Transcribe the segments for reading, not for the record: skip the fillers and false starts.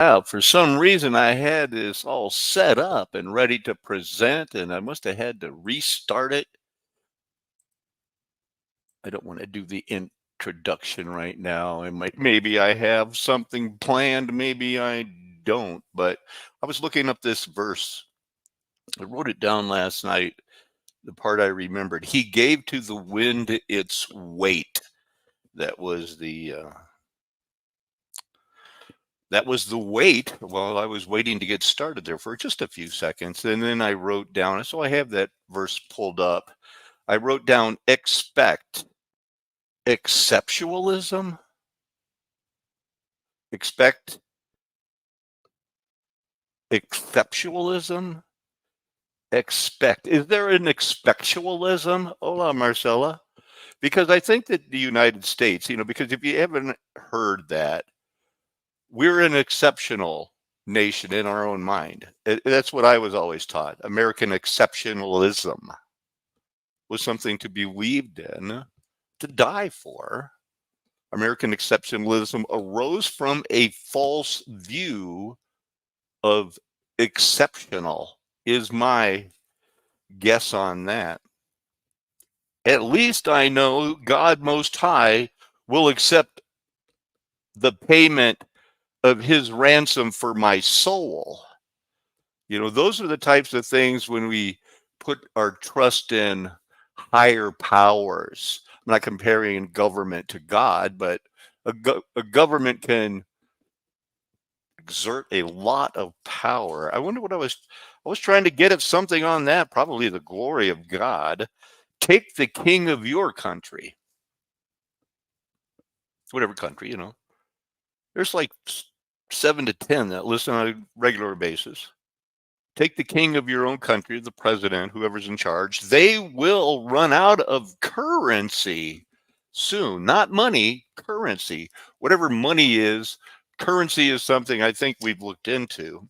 For some reason, I had this all set up and ready to present, and I must have had to restart it. I don't want to do the introduction right now. Maybe I have something planned, maybe I don't. But I was looking up this verse. I wrote it down last night. The part I remembered: He gave to the wind its weight. That was the wait while I was waiting to get started there for just a few seconds. And then I wrote down, so I have that verse pulled up. I wrote down expect exceptionalism. Expect exceptionalism. Expect. Is there an expectualism? Hola, Marcella. Because I think that the United States, because if you haven't heard that, we're an exceptional nation in our own mind. That's what I was always taught. American exceptionalism was something to be believed in, to die for. American exceptionalism arose from a false view of exceptional, is my guess on that. At least I know God Most High will accept the payment of his ransom for my soul. Those are the types of things when we put our trust in higher powers. I'm not comparing government to God, but a government can exert a lot of power. I wonder what I was trying to get at something on that, probably the glory of God. Take the king of your country, whatever country, There's like 7 to 10 that listen on a regular basis. Take the king of your own country, the president, whoever's in charge. They will run out of currency soon. Not money, currency. Whatever money is, currency is something I think we've looked into.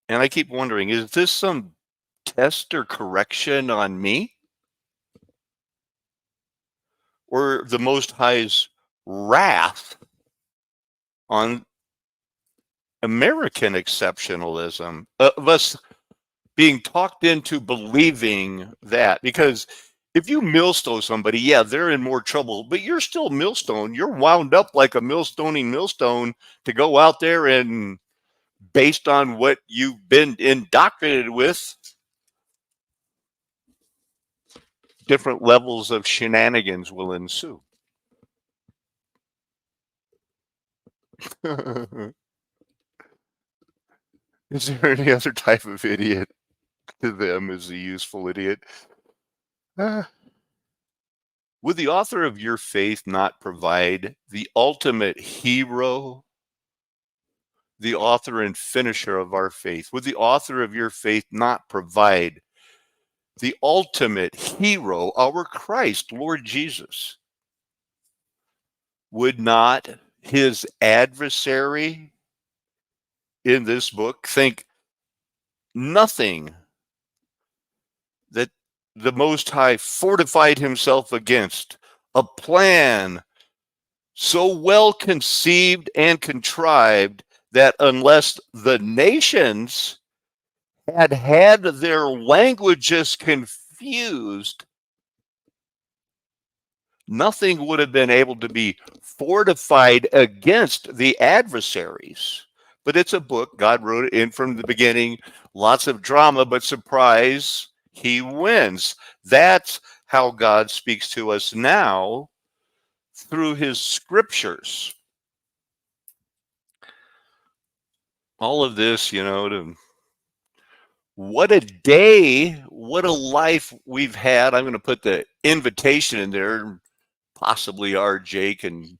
And I keep wondering, is this some test or correction on me? Or the Most High's wrath on American exceptionalism, of us being talked into believing that? Because if you millstone somebody, yeah, they're in more trouble, but you're still millstone. You're wound up like a millstoning millstone to go out there and, based on what you've been indoctrinated with, different levels of shenanigans will ensue. Is there any other type of idiot to them as a useful idiot? Would the author of your faith not provide the ultimate hero, the author and finisher of our faith? Would the author of your faith not provide the ultimate hero, our Christ, Lord Jesus? Would not his adversary in this book think nothing that the Most High fortified himself against, a plan so well conceived and contrived that unless the nations had their languages confused, nothing would have been able to be fortified against the adversaries? But it's a book. God wrote it in from the beginning. Lots of drama, but surprise, he wins. That's how God speaks to us now through his scriptures. All of this, what a day, what a life we've had. I'm going to put the invitation in there. Possibly RJ can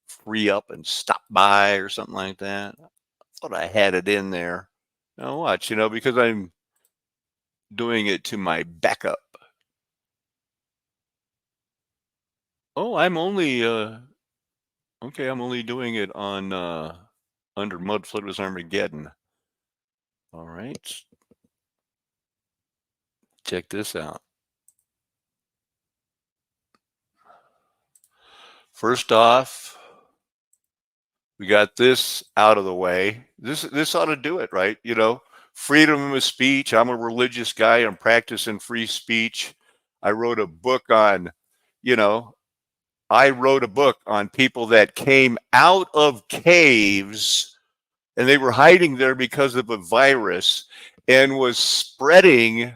free up and stop by or something like that. I thought I had it in there. Now watch, because I'm doing it to my backup. Oh, I'm only okay, I'm only doing it on under Mudflood was Armageddon. All right. Check this out. First off, We got this out of the way. This ought to do it, right? Freedom of speech. I'm a religious guy. I'm practicing free speech. I wrote a book on, you know, I wrote a book on people that came out of caves and they were hiding there because of a virus and was spreading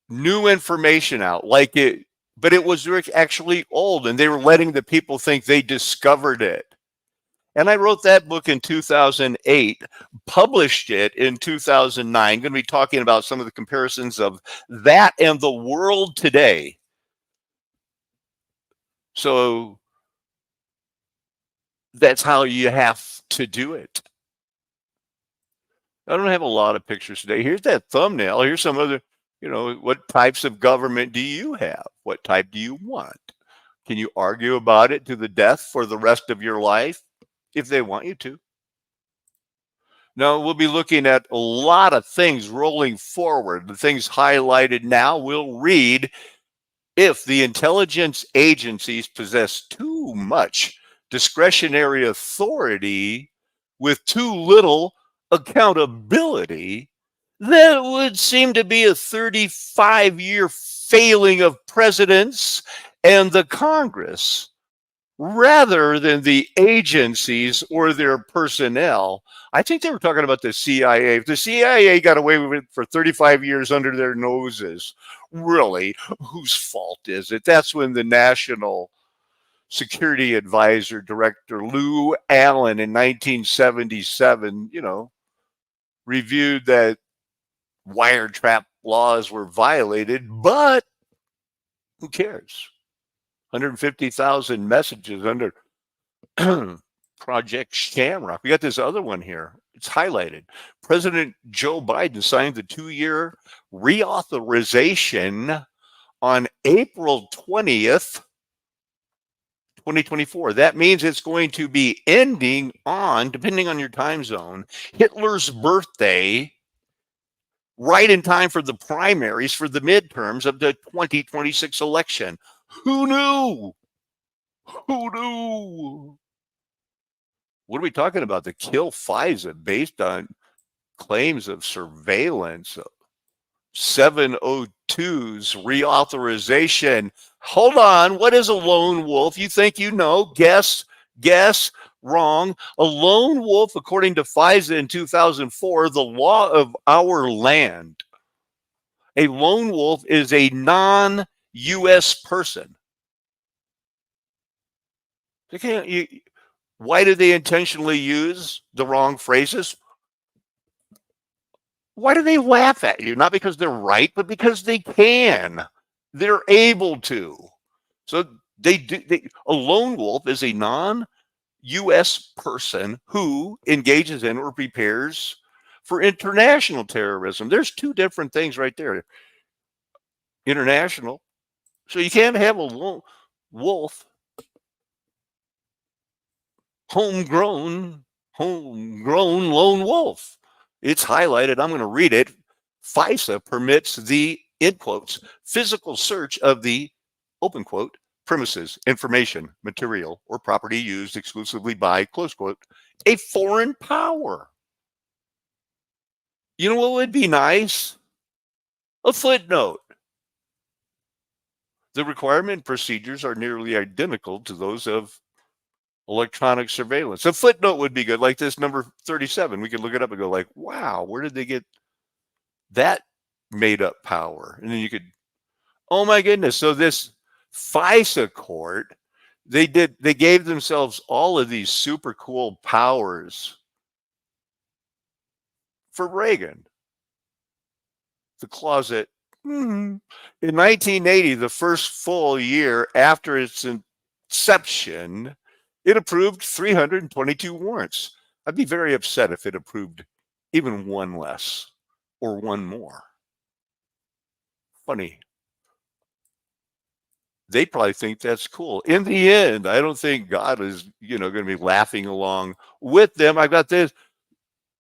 new information out like it, but it was actually old and they were letting the people think they discovered it. And I wrote that book in 2008, published it in 2009. Going to be talking about some of the comparisons of that and the world today. So that's how you have to do it. I don't have a lot of pictures today. Here's that thumbnail. Here's some other, what types of government do you have? What type do you want? Can you argue about it to the death for the rest of your life if they want you to? No, we'll be looking at a lot of things rolling forward. The things highlighted now we'll read. If the intelligence agencies possess too much discretionary authority with too little accountability, that would seem to be a 35-year failing of presidents and the Congress rather than the agencies or their personnel. I think they were talking about the CIA. If the CIA got away with it for 35 years under their noses, really, whose fault is it? That's when the National Security Advisor Director Lou Allen in 1977, reviewed that wiretap laws were violated, but who cares? 150,000 messages under Project Shamrock. We got this other one here. It's highlighted. President Joe Biden signed the 2-year reauthorization on April 20th, 2024. That means it's going to be ending on, depending on your time zone, Hitler's birthday, right in time for the primaries for the midterms of the 2026 election. Who knew? Who knew? What are we talking about? The kill FISA based on claims of surveillance, 702's reauthorization. Hold on. What is a lone wolf? You think you know? Guess. Wrong. A lone wolf, according to FISA in 2004, the law of our land. A lone wolf is a non-U.S. person. Why do they intentionally use the wrong phrases? Why do they laugh at you? Not because they're right, but because they can. They're able to. So a lone wolf is a non-U.S. person who engages in or prepares for international terrorism. There's two different things right there. International. So you can't have a lone wolf, homegrown lone wolf. It's highlighted. I'm going to read it. FISA permits the, in quotes, physical search of the, open quote, premises, information, material, or property used exclusively by, close quote, a foreign power. You know what would be nice? A footnote. The requirement procedures are nearly identical to those of electronic surveillance. A footnote would be good, like this number 37. We could look it up and go like, wow, where did they get that made up power? And then you could, oh my goodness. So this FISA court, they gave themselves all of these super cool powers for Reagan. The closet. In 1980, the first full year after its inception, it approved 322 warrants. I'd be very upset if it approved even one less or one more. Funny. They probably think that's cool. In the end, I don't think God is, going to be laughing along with them. I got this.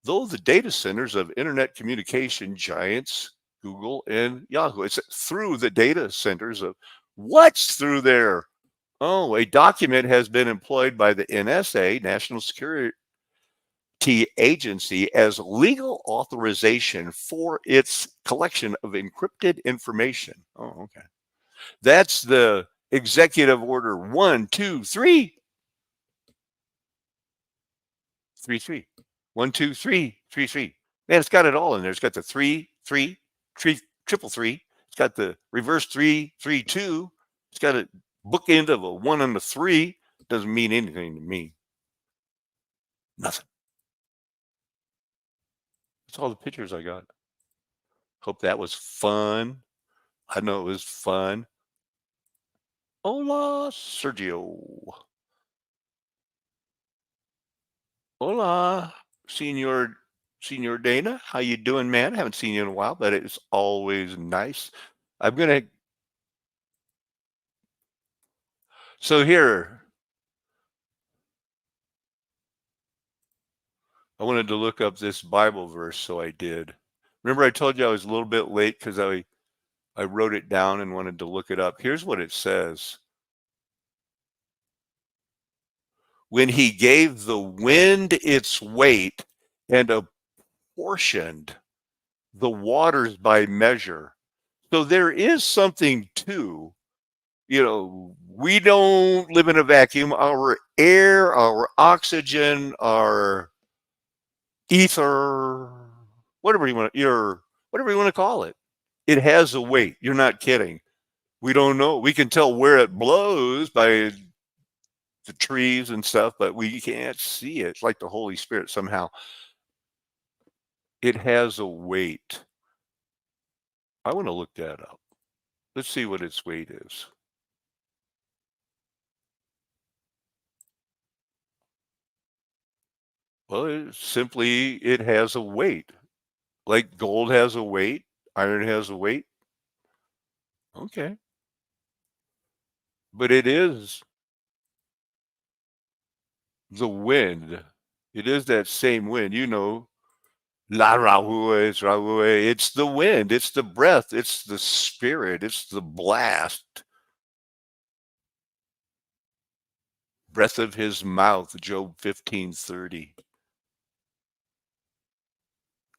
Though the data centers of internet communication giants, Google and Yahoo, it's through the data centers of what's through there? Oh, a document has been employed by the NSA, National Security Agency, as legal authorization for its collection of encrypted information. Oh, okay. That's the executive order 12333. 12333. Man, it's got it all in there. It's got the 333. It's got the reverse 332. It's got a bookend of a 1 and a 3. Doesn't mean anything to me. Nothing. That's all the pictures I got. Hope that was fun. I know it was fun. Hola, Sergio. Hola, Senor Dana. How you doing, man? I haven't seen you in a while, but it's always nice. I'm gonna. So here, I wanted to look up this Bible verse, so I did. Remember, I told you I was a little bit late because I wrote it down and wanted to look it up. Here's what it says. When he gave the wind its weight and apportioned the waters by measure. So there is something to, we don't live in a vacuum. Our air, our oxygen, our ether, whatever you want, whatever you want to call it, it has a weight. You're not kidding. We don't know. We can tell where it blows by the trees and stuff, but we can't see it. It's like the Holy Spirit somehow. It has a weight. I want to look that up. Let's see what its weight is. Well, it has a weight. Like gold has a weight, iron has a weight. Okay. But it is the wind. It is that same wind, La Rahua is Rahua. It's the wind, it's the breath, it's the spirit, it's the blast. Breath of his mouth, Job 15:30.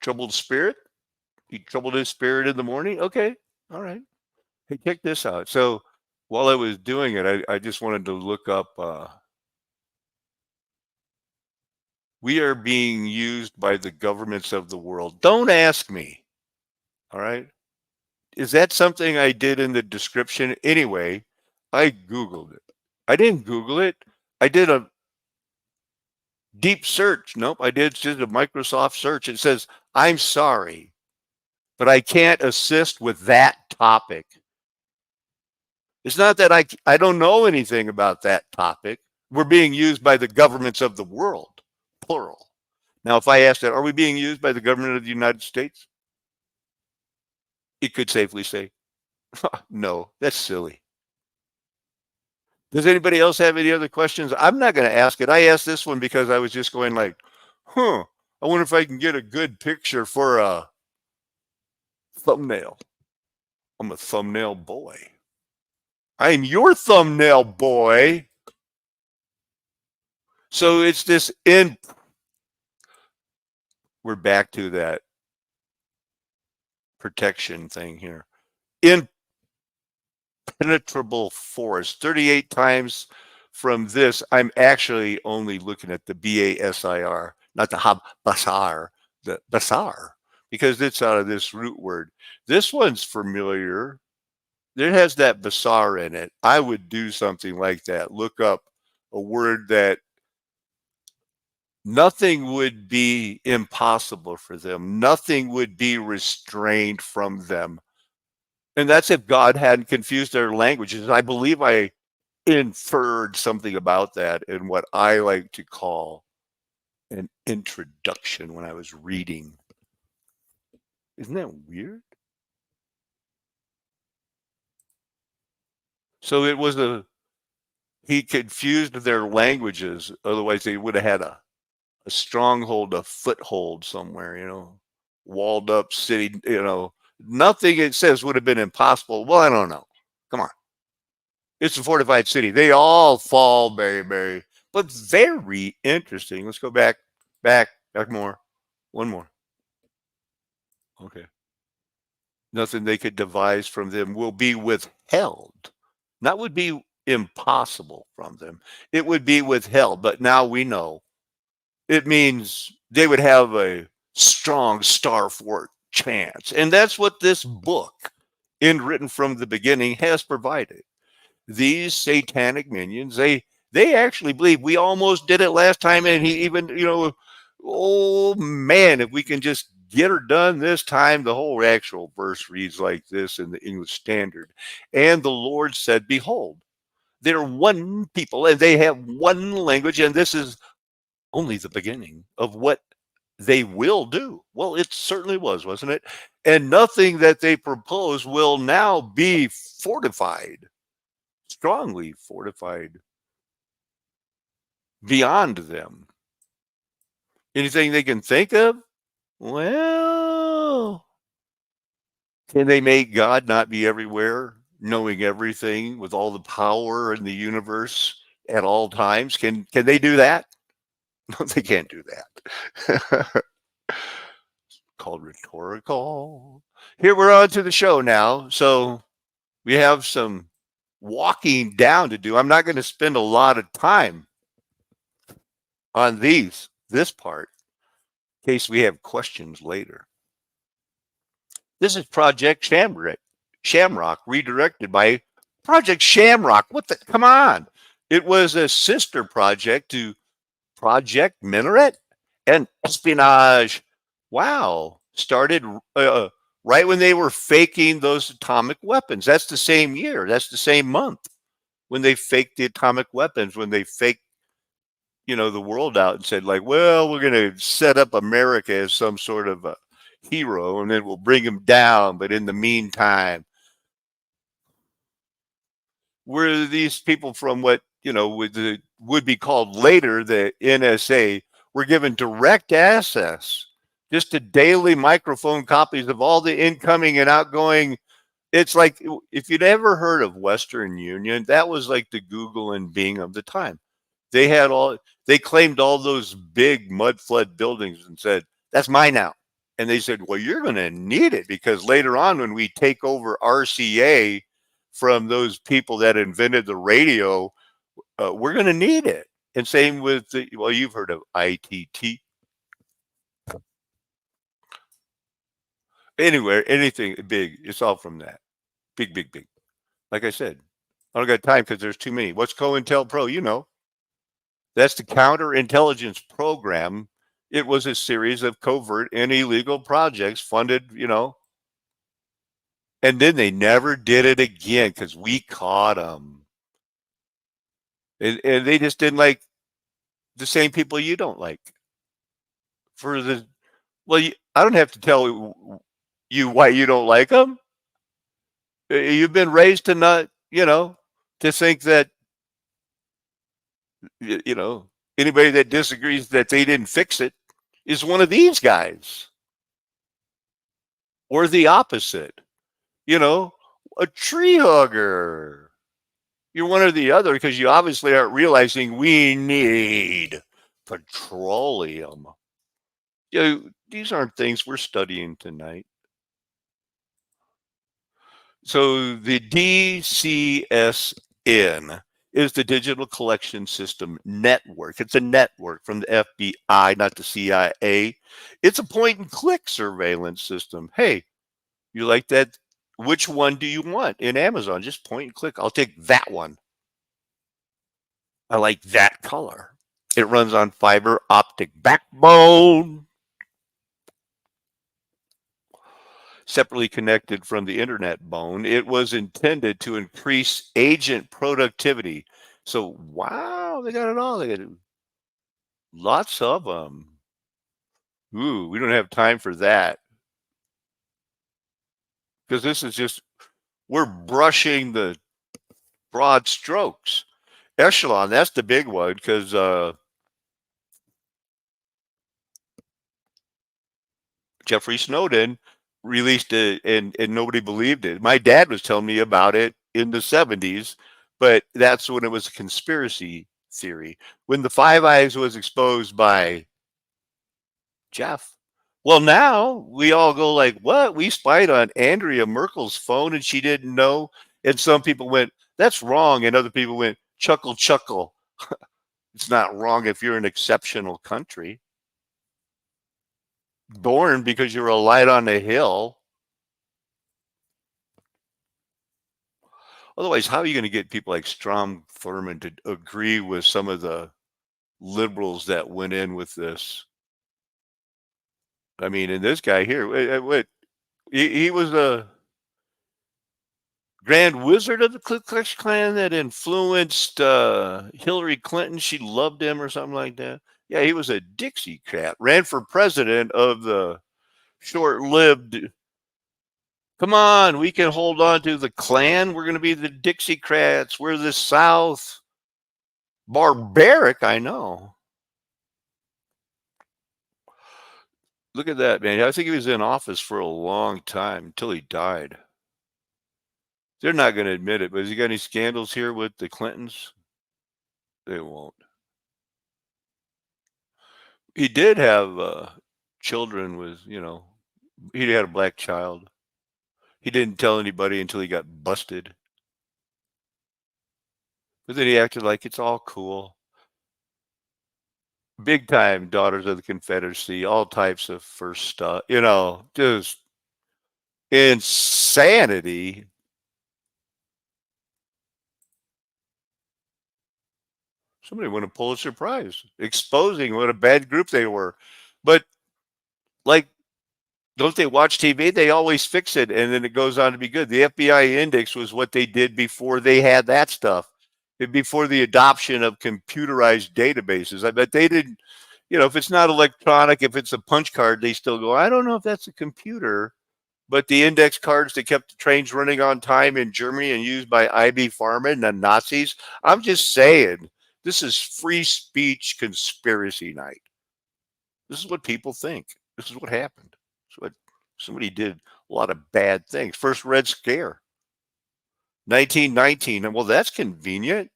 Troubled spirit? He troubled his spirit in the morning? Okay. All right. Hey, check this out. So while I was doing it, I just wanted to look up we are being used by the governments of the world. Don't ask me. All right. Is that something I did in the description? Anyway, I Googled it. I didn't Google it. I did a deep search. Nope. I did just a Microsoft search. It says, I'm sorry, but I can't assist with that topic. It's not that I don't know anything about that topic. We're being used by the governments of the world, plural. Now, if I asked that, are we being used by the government of the United States? It could safely say, no, that's silly. Does anybody else have any other questions? I'm not going to ask it. I asked this one because I was just going like, I wonder if I can get a good picture for a thumbnail. I'm a thumbnail boy. I'm your thumbnail boy. So it's this we're back to that protection thing here. Impenetrable force. 38 times from this, I'm actually only looking at the BASIR, not the basar, the basar, because it's out of this root word. This one's familiar. It has that basar in it. I would do something like that. Look up a word that nothing would be impossible for them. Nothing would be restrained from them. And that's if God hadn't confused their languages. I believe I inferred something about that in what I like to call an introduction when I was reading. Isn't that weird? So it was he confused their languages. Otherwise, they would have had a stronghold, a foothold somewhere, walled up city, nothing it says would have been impossible. Well, I don't know. Come on. It's a fortified city. They all fall, baby. But very interesting. Let's go back more. One more. Okay. Nothing they could devise from them will be withheld. Not would be impossible from them. It would be withheld. But now we know it means they would have a strong star fort chance. And that's what this book, in written from the beginning, has provided. These satanic minions, they actually believe we almost did it last time, and he even, oh man, if we can just get her done this time. The whole actual verse reads like this in the English Standard. And the Lord said, behold, they're one people and they have one language, and this is only the beginning of what they will do. Well, it certainly was, wasn't it? And nothing that they propose will now be fortified, strongly fortified beyond them. Anything they can think of? Well, can they make God not be everywhere, knowing everything with all the power in the universe at all times? Can they do that? No, they can't do that. Called rhetorical. Here we're on to the show now. So we have some walking down to do. I'm not going to spend a lot of time on this part, in case we have questions later. This is Project Shamrock, redirected by Project Shamrock. What the? Come on. It was a sister project to Project Minaret and espionage. Wow. Started right when they were faking those atomic weapons. That's the same year. That's the same month when they faked the atomic weapons, when they faked, the world out and said, like, well, we're going to set up America as some sort of a hero and then we'll bring him down. But in the meantime, we're these people from what, would be called later the NSA, were given direct access just to daily microphone copies of all the incoming and outgoing. It's like, if you'd ever heard of Western Union, that was like the Google and Bing of the time. They claimed all those big Mudflood buildings and said, that's mine now. And they said, well, you're going to need it because later on when we take over RCA from those people that invented the radio, we're going to need it. And same with, you've heard of ITT. Anywhere, anything big, it's all from that. Big, big, big. Like I said, I don't got time because there's too many. What's COINTELPRO? That's the counterintelligence program. It was a series of covert and illegal projects funded, and then they never did it again because we caught them. And they just didn't like the same people you don't like. I don't have to tell you why you don't like them. You've been raised to not, to think that, anybody that disagrees that they didn't fix it is one of these guys. Or the opposite, a tree hugger. You're one or the other because you obviously aren't realizing we need petroleum. These aren't things we're studying tonight. So the DCSN is the Digital Collection System Network. It's a network from the FBI, not the CIA. It's a point and click surveillance system. Hey, you like that? Which one do you want in Amazon? Just point and click. I'll take that one. I like that color. It runs on fiber optic backbone. Separately connected from the internet bone. It was intended to increase agent productivity. So, wow, they got it all. They got lots of them. Ooh, we don't have time for that. Because this is just, we're brushing the broad strokes. Echelon, that's the big one because Jeffrey Snowden released it and nobody believed it. My dad was telling me about it in the 70s, but that's when it was a conspiracy theory. When the Five Eyes was exposed by Jeff. Well, now we all go like, "What? We spied on Andrea Merkel's phone and she didn't know." And some people went, "That's wrong," and other people went, "Chuckle, chuckle." It's not wrong if you're an exceptional country, born because you're a light on the hill. Otherwise, how are you going to get people like Strom Thurmond to agree with some of the liberals that went in with this? I mean, and this guy here, what he was a grand wizard of the Ku Klux Klan that influenced Hillary Clinton. She loved him or something like that. Yeah, he was a Dixiecrat. Ran for president of the short-lived. Come on, we can hold on to the Klan. We're going to be the Dixiecrats. We're the South. Barbaric, I know. Look at that, man. I think he was in office for a long time until he died. They're not going to admit it, but has he got any scandals here with the Clintons? They won't. He did have children with, he had a black child. He didn't tell anybody until he got busted. But then he acted like it's all cool. Big time Daughters of the Confederacy, all types of first stuff, just insanity. Somebody won a Pulitzer Prize exposing what a bad group they were. But like, don't they watch TV? They always fix it and then it goes on to be good. The FBI index was what they did before they had that stuff, before the adoption of computerized databases. I bet they didn't, if it's not electronic, if it's a punch card, they still go, I don't know if that's a computer. But the index cards that kept the trains running on time in Germany and used by IB Pharma and the Nazis, I'm just saying, this is free speech conspiracy night. This is what people think. This is what happened. This is what somebody did a lot of bad things. First Red Scare, 1919. And well, that's convenient.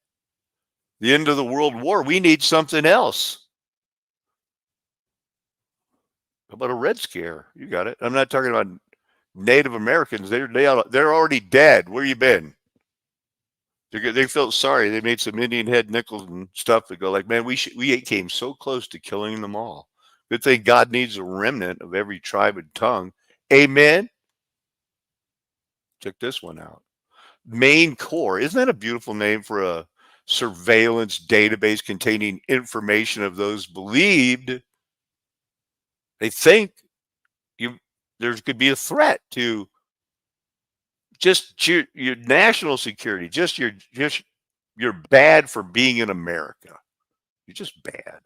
The end of the World War. We need something else. How about a Red Scare? You got it. I'm not talking about Native Americans. They're already dead. Where you been? They felt sorry. They made some Indian head nickels and stuff to go like, man, we came so close to killing them all. Good thing God needs a remnant of every tribe and tongue. Amen. Check this one out. Main Core. Isn't that a beautiful name for a surveillance database containing information of those believed? They think there could be a threat to just your national security. You're bad for being in America. You're just bad.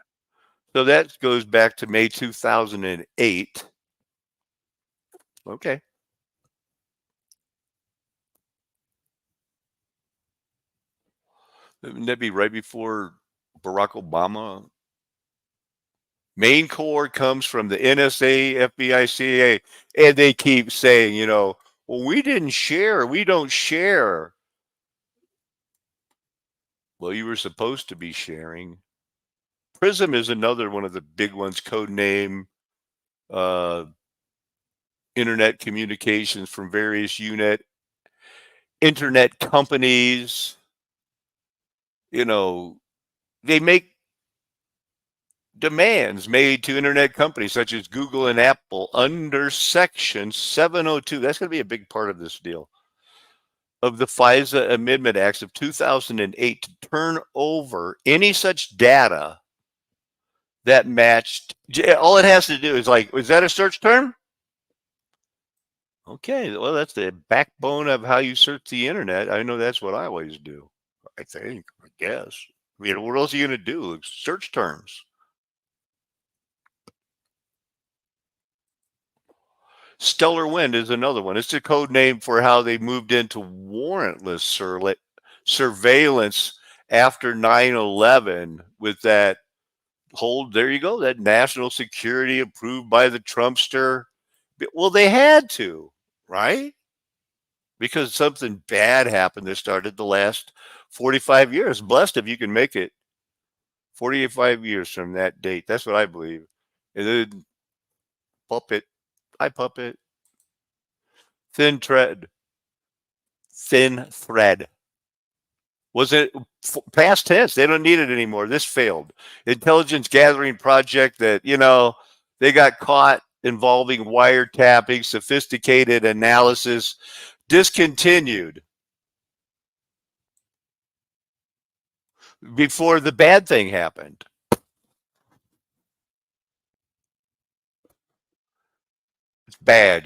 So that goes back to May 2008. Okay. Wouldn't that be right before Barack Obama? Main Core comes from the NSA, FBI, CIA, and they keep saying, well, we didn't share. We don't share. Well, you were supposed to be sharing. Prism is another one of the big ones, code name, internet communications from various internet companies. They make demands made to internet companies such as Google and Apple under Section 702. That's going to be a big part of this deal. Of the FISA Amendment Acts of 2008 to turn over any such data that matched. All it has to do is was that a search term? Okay, well, that's the backbone of how you search the internet. I know that's what I always do. I guess. What else are you going to do? Search terms. Stellar Wind is another one. It's a code name for how they moved into warrantless surveillance after 9/11 with that there you go, that national security approved by the Trumpster. Well, they had to, right? Because something bad happened that started the last 45 years. Blessed if you can make it 45 years from that date. That's what I believe. And then puppet, I puppet, thin thread, thin thread. Was it past tense? They don't need it anymore. This failed. Intelligence gathering project that, they got caught involving wiretapping, sophisticated analysis, discontinued before the bad thing happened. It's bad.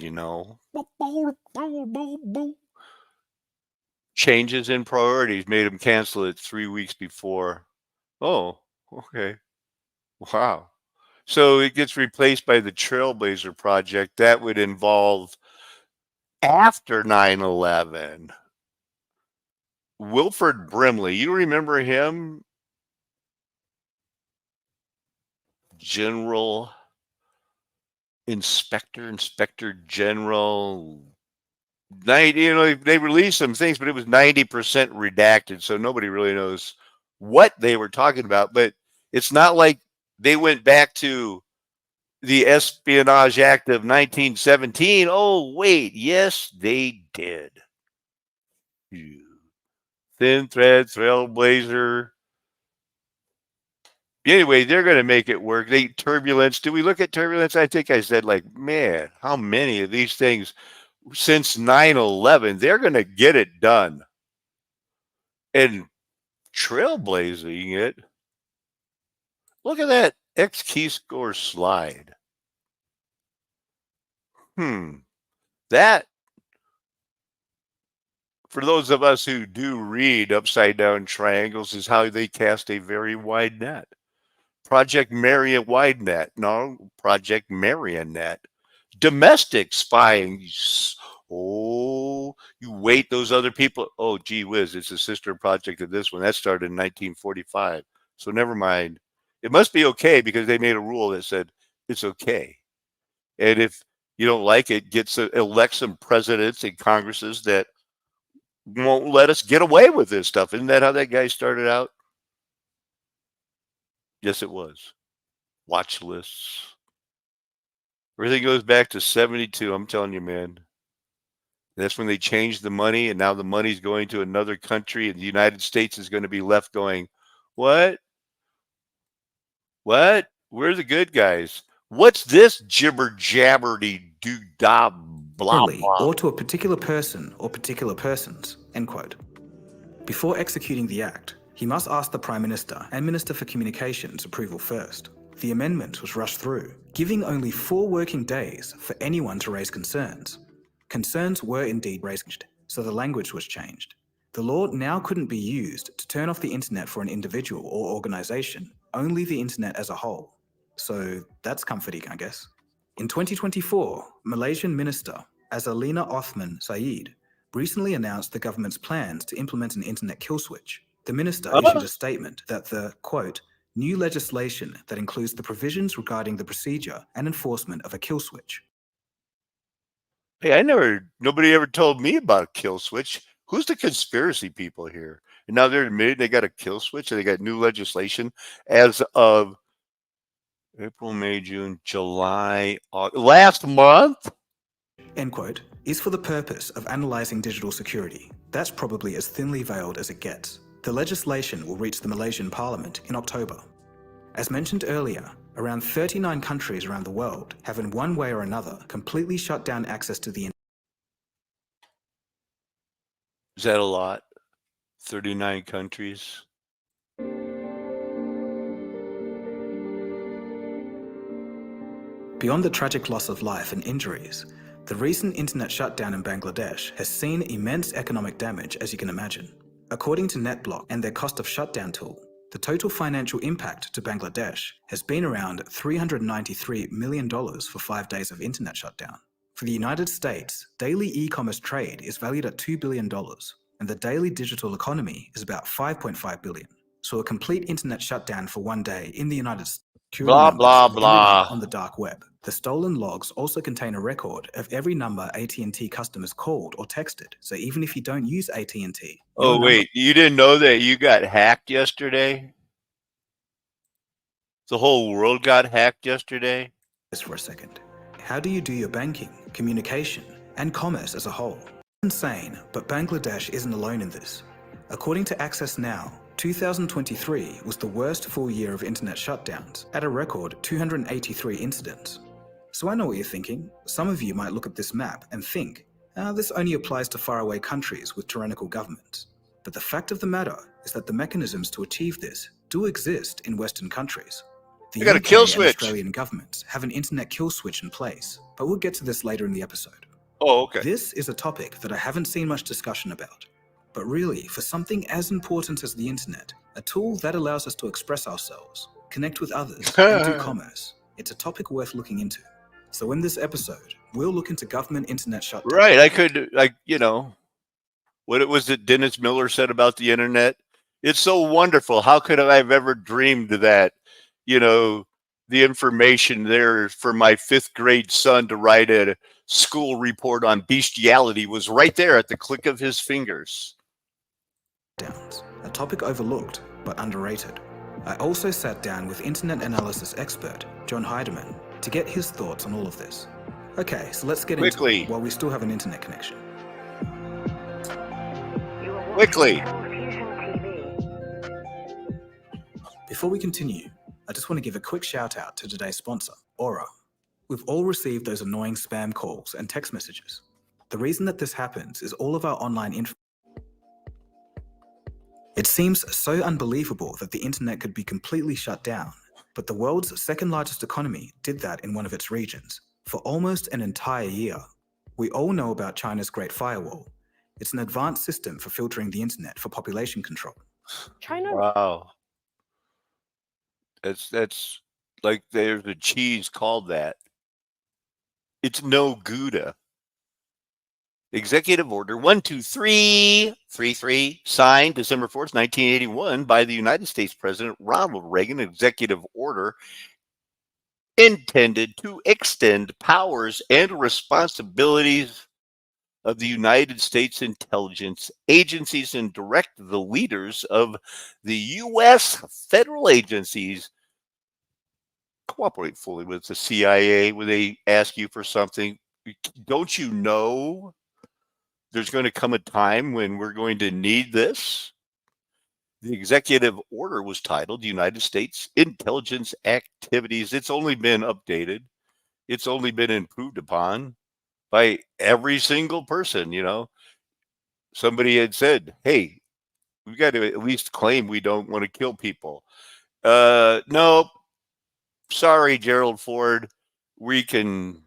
Changes in priorities made them cancel it 3 weeks before. Oh, okay. Wow. So it gets replaced by the Trailblazer project. That would involve after 9/11. Wilford Brimley, you remember him? General Inspector General. They released some things, but it was 90% redacted, so nobody really knows what they were talking about. But it's not like they went back to the Espionage Act of 1917. Oh, wait, yes, they did. Thin thread, trailblazer. Anyway, they're going to make it work. Turbulence. Do we look at turbulence? I think I said, man, how many of these things since 9/11? They're going to get it done. And trailblazing it. Look at that X key score slide. That, for those of us who do read upside down triangles, is how they cast a very wide net. Project Marionette. No, Project Marionette. Domestic spying. Oh, you wait, those other people. Oh, gee whiz, it's a sister project of this one. That started in 1945. So never mind. It must be okay because they made a rule that said it's okay. And if you don't like it, elect some presidents and Congresses that won't let us get away with this stuff. Isn't that how that guy started out? Yes, it was. Watch lists. Everything goes back to 72. I'm telling you, man. That's when they changed the money, and now the money's going to another country, and the United States is going to be left going, what? What? We're the good guys. What's this jibber jabberty doo da blah blah? Or to a particular person or particular persons, end quote. Before executing the act, he must ask the Prime Minister and Minister for Communications approval first. The amendment was rushed through, giving only 4 working days for anyone to raise concerns. Concerns were indeed raised, so the language was changed. The law now couldn't be used to turn off the internet for an individual or organization, only the internet as a whole. So that's comforting, I guess. In 2024, Malaysian Minister Azalina Othman Said recently announced the government's plans to implement an internet kill switch. The minister issued a statement that the, quote, new legislation that includes the provisions regarding the procedure and enforcement of a kill switch. Hey, nobody ever told me about a kill switch. Who's the conspiracy people here? And now they're admitting they got a kill switch and they got new legislation as of April, May, June, July, August, last month? End quote, is for the purpose of analysing digital security. That's probably as thinly veiled as it gets. The legislation will reach the Malaysian Parliament in October. As mentioned earlier, around 39 countries around the world have in one way or another completely shut down access to the internet. Is that a lot? 39 countries? Beyond the tragic loss of life and injuries, the recent internet shutdown in Bangladesh has seen immense economic damage, as you can imagine. According to NetBlock and their cost of shutdown tool, the total financial impact to Bangladesh has been around $393 million for 5 days of internet shutdown. For the United States, daily e-commerce trade is valued at $2 billion, and the daily digital economy is about $5.5 billion. So a complete internet shutdown for 1 day in the United States, Blah, blah, blah. on the dark web. The stolen logs also contain a record of every number AT&T customers called or texted. So even if you don't use AT&T, your Oh, number wait, you didn't know that you got hacked yesterday? The whole world got hacked yesterday? for a second. How do you do your banking, communication, and commerce as a whole? Insane, but Bangladesh isn't alone in this. According to Access Now, 2023 was the worst full year of internet shutdowns, at a record 283 incidents. So I know what you're thinking. Some of you might look at this map and think, this only applies to faraway countries with tyrannical governments. But the fact of the matter is that the mechanisms to achieve this do exist in Western countries. The I got a UK kill and switch. Australian governments have an internet kill switch in place, but we'll get to this later in the episode. Oh, okay. This is a topic that I haven't seen much discussion about. But really, for something as important as the internet, a tool that allows us to express ourselves, connect with others, and do commerce, it's a topic worth looking into. So in this episode, we'll look into government internet shutdown. Right. I could, what it was that Dennis Miller said about the internet. It's so wonderful. How could I have ever dreamed that, the information there for my 5th grade son to write a school report on bestiality was right there at the click of his fingers. A topic overlooked, but underrated. I also sat down with internet analysis expert, John Heidemann, to get his thoughts on all of this. Okay, so let's get into it while we still have an internet connection. Quickly. Before we continue, I just want to give a quick shout out to today's sponsor, Aura. We've all received those annoying spam calls and text messages. The reason that this happens is all of our online info. It seems so unbelievable that the internet could be completely shut down, but the world's second largest economy did that in one of its regions for almost an entire year. We all know about China's Great Firewall. It's an advanced system for filtering the internet for population control. Wow. That's like there's a cheese called that. It's no Gouda. Executive Order 12333, signed December 4th, 1981 by the United States President Ronald Reagan. Executive Order intended to extend powers and responsibilities of the United States intelligence agencies and direct the leaders of the U.S. federal agencies cooperate fully with the CIA when they ask you for something. Don't you know there's going to come a time when we're going to need this? The executive order was titled United States Intelligence Activities. It's only been updated. It's only been improved upon by every single person, Somebody had said, hey, we've got to at least claim we don't want to kill people. No, sorry, Gerald Ford. We can,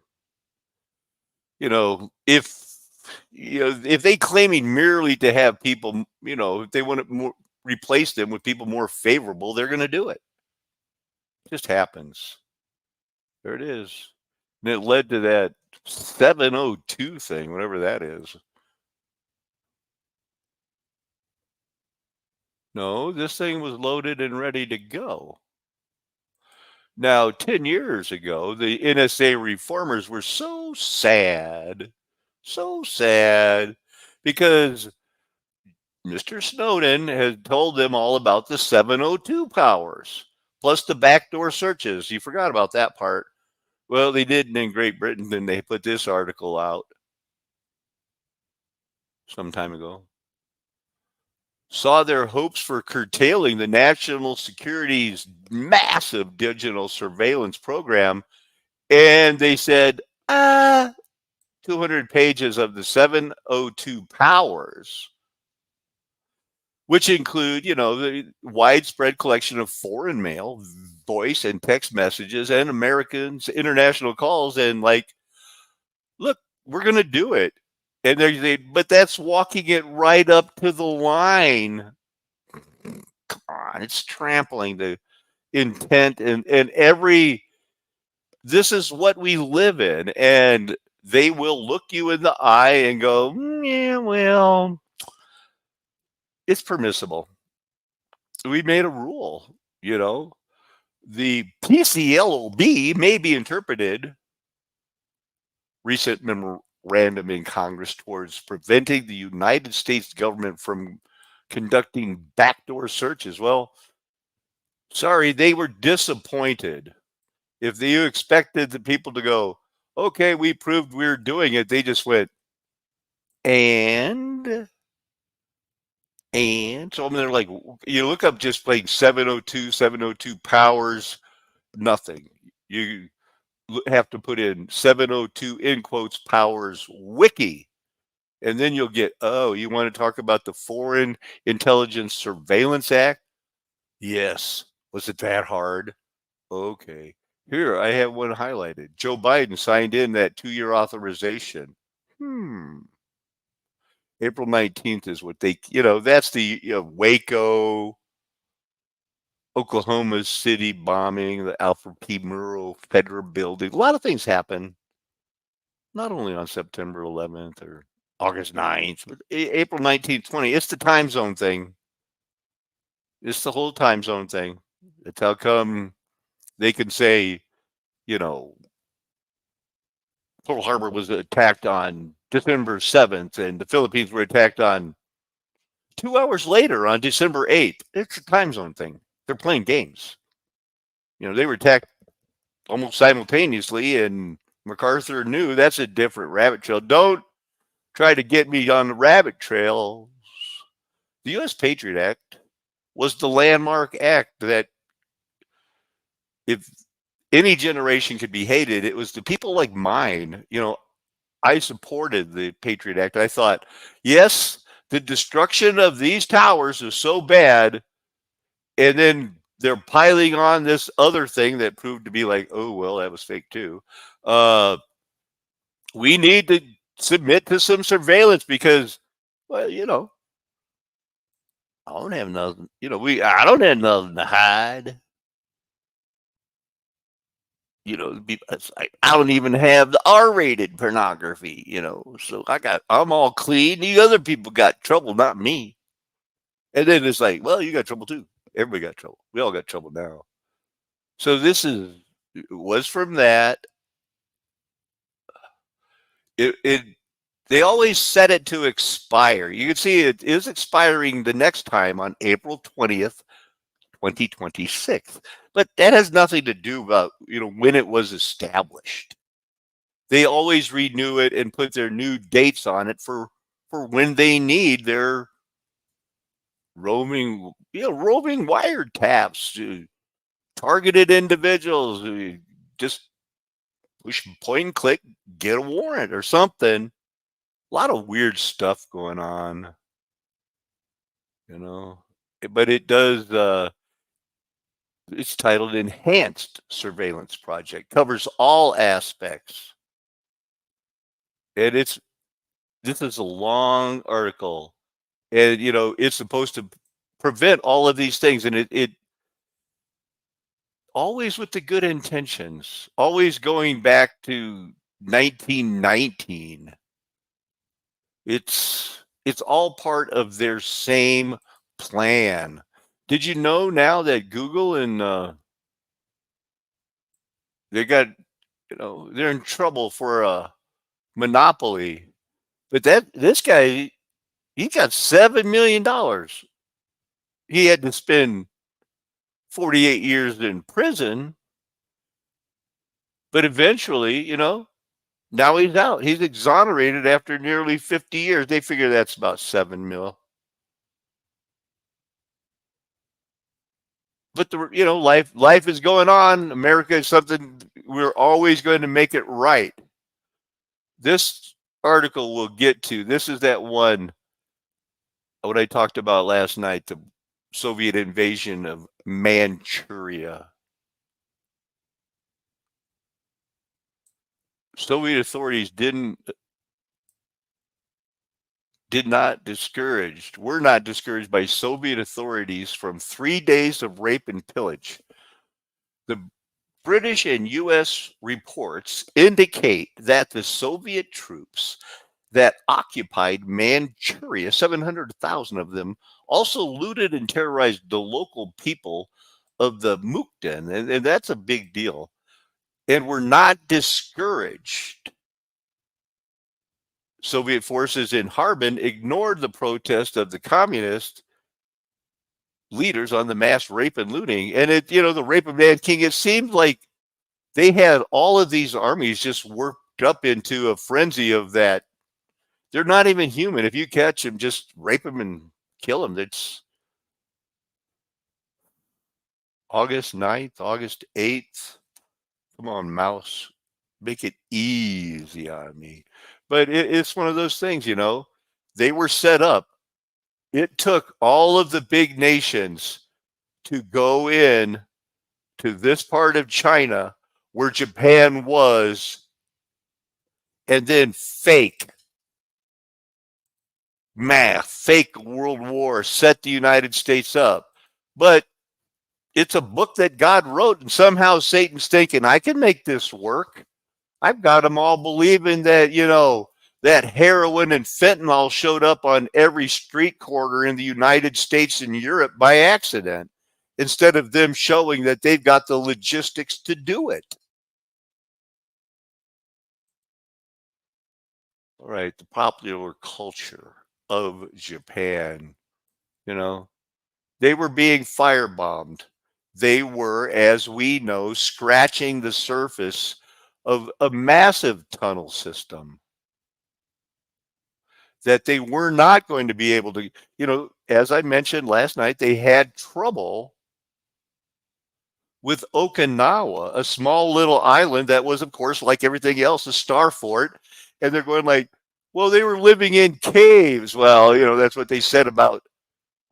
if they claiming merely to have people, if they want to replace them with people more favorable, they're going to do it. It just happens. There it is. And it led to that 702 thing, whatever that is. No, this thing was loaded and ready to go. Now, 10 years ago, the NSA reformers were so sad, because Mr. Snowden had told them all about the 702 powers, plus the backdoor searches. You forgot about that part. Well, they didn't in Great Britain, then they put this article out some time ago. Saw their hopes for curtailing the national security's massive digital surveillance program, and they said, 200 pages of the 702 powers, which include, the widespread collection of foreign mail, voice and text messages, and Americans' international calls, and look, we're going to do it. And but that's walking it right up to the line. Come on, it's trampling the intent and this is what we live in. And they will look you in the eye and go, yeah, well, it's permissible. We made a rule, The PCLOB may be interpreted recent memorandum in Congress towards preventing the United States government from conducting backdoor searches. Well, sorry, they were disappointed. If you expected the people to go, okay, we proved we're doing it, they just went, and so I mean, they're like, you look up just like 702 powers, nothing. You have to put in 702 in quotes powers wiki, and then you'll get, oh, you want to talk about the Foreign Intelligence Surveillance Act? Yes. Was it that hard? Okay. Here, I have one highlighted. Joe Biden signed in that 2-year authorization. April 19th is what they, that's the Waco, Oklahoma City bombing, the Alfred P. Murrow Federal Building. A lot of things happen, not only on September 11th or August 9th, but April 19th, 20th. It's the time zone thing. It's the whole time zone thing. It's how come they can say, Pearl Harbor was attacked on December 7th and the Philippines were attacked on 2 hours later on December 8th. It's a time zone thing. They're playing games. They were attacked almost simultaneously, and MacArthur knew that's a different rabbit trail. Don't try to get me on the rabbit trail. The U.S. Patriot Act was the landmark act that, if any generation could be hated, it was the people like mine. I supported the Patriot Act. I thought, yes, the destruction of these towers is so bad, and then they're piling on this other thing that proved to be like, oh, well, that was fake too. We need to submit to some surveillance because, well, I don't have nothing. I don't have nothing to hide. I don't even have the R-rated pornography. So I'm all clean. The other people got trouble, not me. And then it's like, well, you got trouble too. Everybody got trouble. We all got trouble now. So this was from that. They always set it to expire. You can see it is expiring the next time on April 20th, 2026. But that has nothing to do about, when it was established. They always renew it and put their new dates on it for when they need their roaming wiretaps to targeted individuals who just push point and click, get a warrant or something. A lot of weird stuff going on, but it does. It's titled Enhanced Surveillance Project, covers all aspects. And this is a long article, and it's supposed to prevent all of these things, and it always with the good intentions, always going back to 1919. It's all part of their same plan. Did you know now that Google and they got, they're in trouble for a monopoly, but this guy, he got $7 million. He had to spend 48 years in prison, but eventually, now he's out. He's exonerated after nearly 50 years. They figure that's about $7 million. But life is going on. America is something we're always going to make it right. This article we'll get to. This is that one what I talked about last night, the Soviet invasion of Manchuria. Soviet authorities were not discouraged by Soviet authorities from 3 days of rape and pillage. The British and U.S. reports indicate that the Soviet troops that occupied Manchuria, 700,000 of them, also looted and terrorized the local people of the Mukden, and that's a big deal, and were not discouraged Soviet forces in Harbin ignored the protest of the communist leaders on the mass rape and looting. And the rape of Nanking, it seemed like they had all of these armies just worked up into a frenzy of that. They're not even human. If you catch them, just rape them and kill them. That's August 9th, August 8th. Come on, mouse. Make it easy on me. But it's one of those things, they were set up. It took all of the big nations to go in to this part of China where Japan was, and then fake math, fake World War, set the United States up. But it's a book that God wrote, and somehow Satan's thinking, I can make this work. I've got them all believing that, that heroin and fentanyl showed up on every street corner in the United States and Europe by accident, instead of them showing that they've got the logistics to do it. All right, the popular culture of Japan, they were being firebombed. They were, as we know, scratching the surface of a massive tunnel system that they were not going to be able to, as I mentioned last night, they had trouble with Okinawa, a small little island that was, of course, like everything else, a star fort. And they're going like, well, they were living in caves. Well, that's what they said about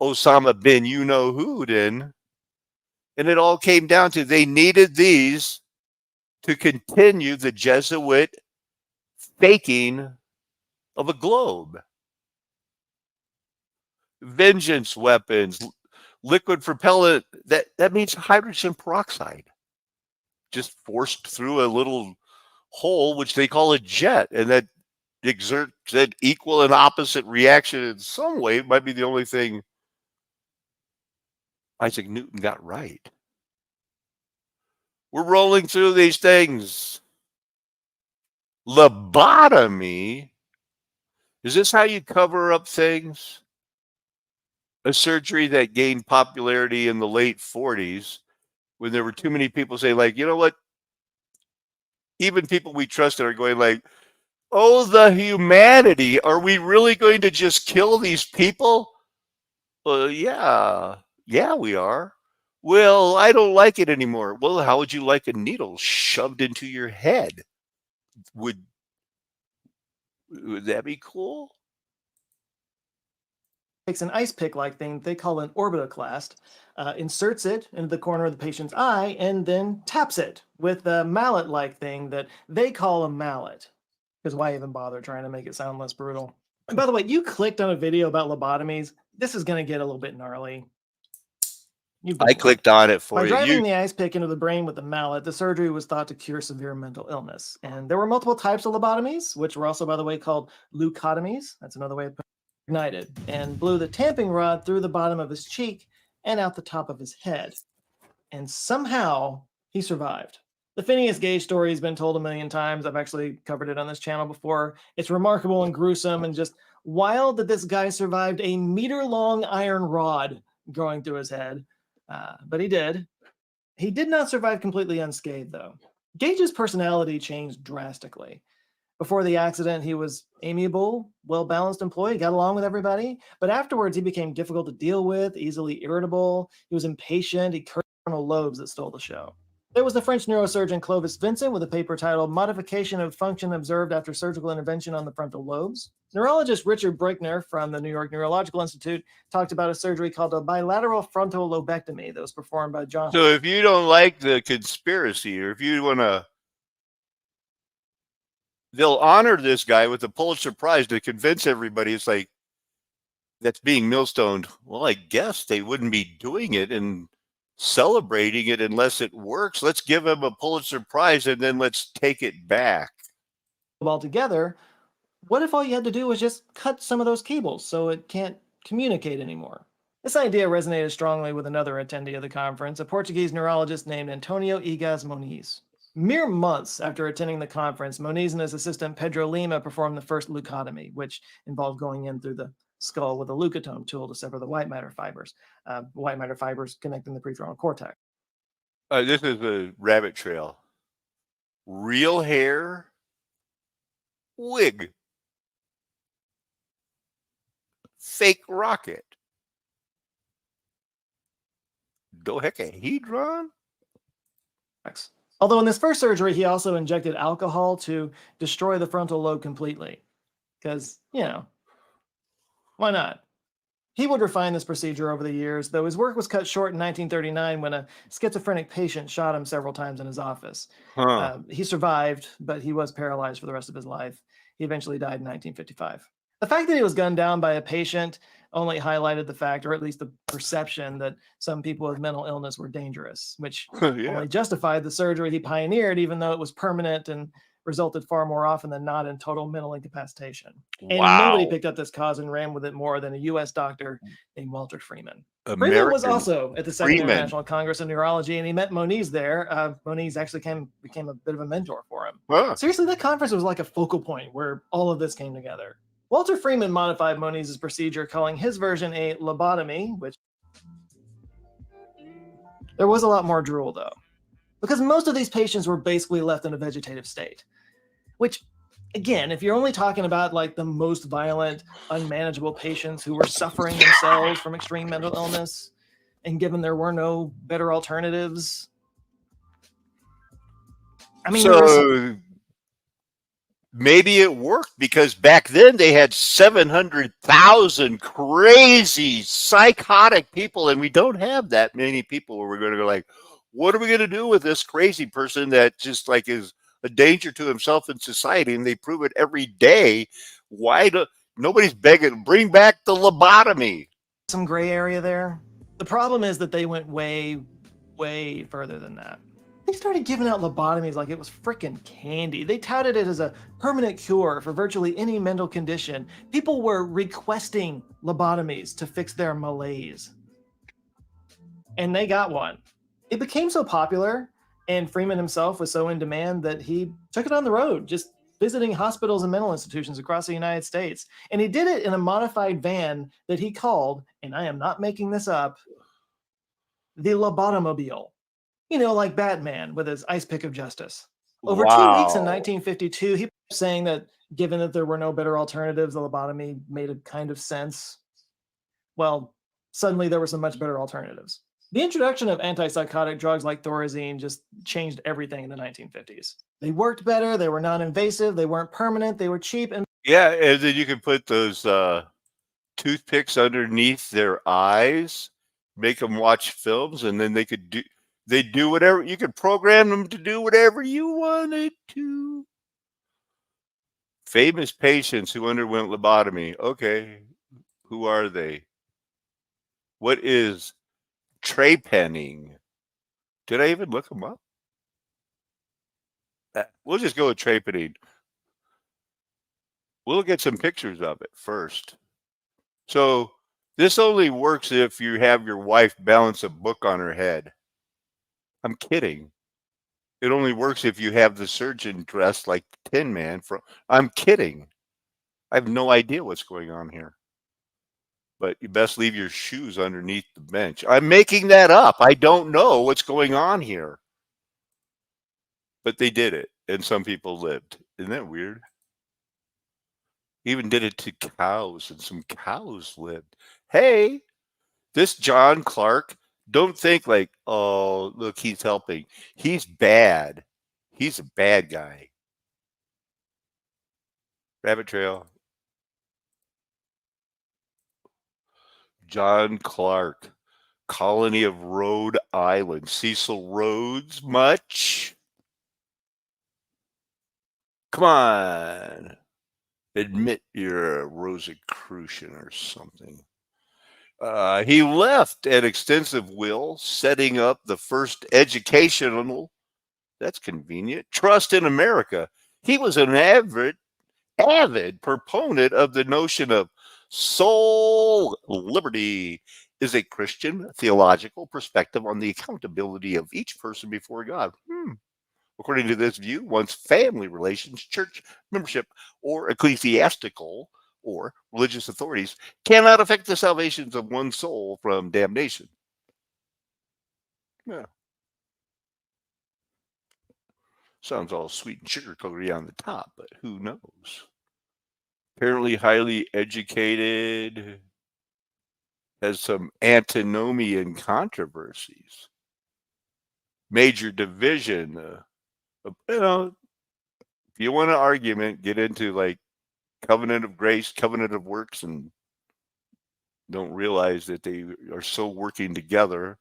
Osama bin you-know-who then. And it all came down to they needed these to continue the Jesuit faking of a globe. Vengeance weapons, liquid propellant, that means hydrogen peroxide, just forced through a little hole, which they call a jet, and that exerts an equal and opposite reaction in some way. It might be the only thing Isaac Newton got right. We're rolling through these things. Lobotomy? Is this how you cover up things? A surgery that gained popularity in the late 40s when there were too many people saying, like, you know what? Even people we trusted are going like, oh, the humanity. Are we really going to just kill these people? Yeah, we are. Well, I don't like it anymore. Well, how would you like a needle shoved into your head? Would that be cool? Takes an ice pick like thing they call an orbitoclast, inserts it into the corner of the patient's eye, and then taps it with a mallet like thing that they call a mallet. Because why even bother trying to make it sound less brutal? And by the way, you clicked on a video about lobotomies. This is going to get a little bit gnarly. I clicked on it for By you. driving the ice pick into the brain with the mallet, the surgery was thought to cure severe mental illness. And there were multiple types of lobotomies, which were also, by the way, called leucotomies. That's another way of ignited, and blew the tamping rod through the bottom of his cheek and out the top of his head. And somehow he survived. The Phineas Gage story has been told a million times. I've actually covered it on this channel before. It's remarkable and gruesome and just wild that this guy survived a meter-long iron rod growing through his head. But he did. He did not survive completely unscathed, though. Gage's personality changed drastically. Before the accident, he was amiable, well-balanced employee, got along with everybody. But afterwards, he became difficult to deal with, easily irritable. He was impatient. He cursed frontal lobes that stole the show. There was the French neurosurgeon Clovis Vincent with a paper titled Modification of Function Observed After Surgical Intervention on the Frontal Lobes. Neurologist Richard Brickner from the New York Neurological Institute talked about a surgery called a bilateral frontal lobectomy that was performed by John. So if you don't like the conspiracy, or if you want to, they'll honor this guy with the Pulitzer Prize to convince everybody it's like that's being millstoned. Well, I guess they wouldn't be doing it and celebrating it unless it works. Let's give him a Pulitzer Prize and then let's take it back. Altogether, what if all you had to do was just cut some of those cables so it can't communicate anymore? This idea resonated strongly with another attendee of the conference, a Portuguese neurologist named Antonio Egas Moniz. Mere months after attending the conference, Moniz and his assistant Pedro Lima performed the first leucotomy, which involved going in through the skull with a leucotome tool to sever the white matter fibers connecting the prefrontal cortex. This is a rabbit trail. Real hair, wig, fake rocket, dodecahedron. Although in this first surgery, he also injected alcohol to destroy the frontal lobe completely. Because, why not? He would refine this procedure over the years, though his work was cut short in 1939 when a schizophrenic patient shot him several times in his office. He survived, but he was paralyzed for the rest of his life. He eventually died in 1955. The fact that he was gunned down by a patient only highlighted the fact, or at least the perception, that some people with mental illness were dangerous, which only justified the surgery he pioneered, even though it was permanent and resulted far more often than not in total mental incapacitation. And nobody picked up this cause and ran with it more than a U.S. doctor named Walter Freeman. Freeman was also at the Second International Congress of Neurology, and he met Moniz there. Moniz actually became a bit of a mentor for him. Seriously, that conference was like a focal point where all of this came together. Walter Freeman modified Moniz's procedure, calling his version a lobotomy, which there was a lot more drool, though, because most of these patients were basically left in a vegetative state, which, again, if you're only talking about like the most violent, unmanageable patients who were suffering themselves from extreme mental illness, and given there were no better alternatives, I mean, maybe it worked because back then they had 700,000 crazy, psychotic people, and we don't have that many people where we're going to go like, what are we going to do with this crazy person that just like is a danger to himself and society? And they prove it every day. Nobody's begging, bring back the lobotomy. Some gray area there. The problem is that they went way, way further than that. They started giving out lobotomies like it was freaking candy. They touted it as a permanent cure for virtually any mental condition. People were requesting lobotomies to fix their malaise. And they got one. It became so popular, and Freeman himself was so in demand that he took it on the road, just visiting hospitals and mental institutions across the United States. And he did it in a modified van that he called, and I am not making this up, the Lobotomobile. Like Batman with his ice pick of justice. Over 2 weeks in 1952, he was saying that given that there were no better alternatives, the lobotomy made a kind of sense. Well, suddenly there were some much better alternatives. The introduction of antipsychotic drugs like Thorazine just changed everything in the 1950s. They worked better, they were non-invasive, they weren't permanent, they were cheap. And then you could put those toothpicks underneath their eyes, make them watch films, and then they do whatever. You could program them to do whatever you wanted to. Famous patients who underwent lobotomy. Okay, who are they? What is trepanning? Did I even look them up? We'll just go with trepanning. We'll get some pictures of it first. So this only works if you have your wife balance a book on her head. I'm kidding. It only works if you have the surgeon dressed like the Tin Man. I'm kidding. I have no idea what's going on here. But you best leave your shoes underneath the bench. I'm making that up. I don't know what's going on here. But they did it, and some people lived. Isn't that weird? Even did it to cows, and some cows lived. Hey, this John Clark, don't think like, oh, look, he's helping. He's bad. He's a bad guy. Rabbit trail. John Clark, colony of Rhode Island. Cecil Rhodes, much? Come on. Admit you're a Rosicrucian or something. He left an extensive will, setting up the first educational, that's convenient, trust in America. He was an avid proponent of the notion of soul liberty is a Christian theological perspective on the accountability of each person before God. According to this view, one's family relations, church membership, or ecclesiastical or religious authorities cannot affect the salvations of one's soul from damnation. Yeah. Sounds all sweet and sugar coated on the top, but who knows? Apparently highly educated, has some antinomian controversies, major division. If you want an argument, get into like covenant of grace, covenant of works, and don't realize that they are so working together.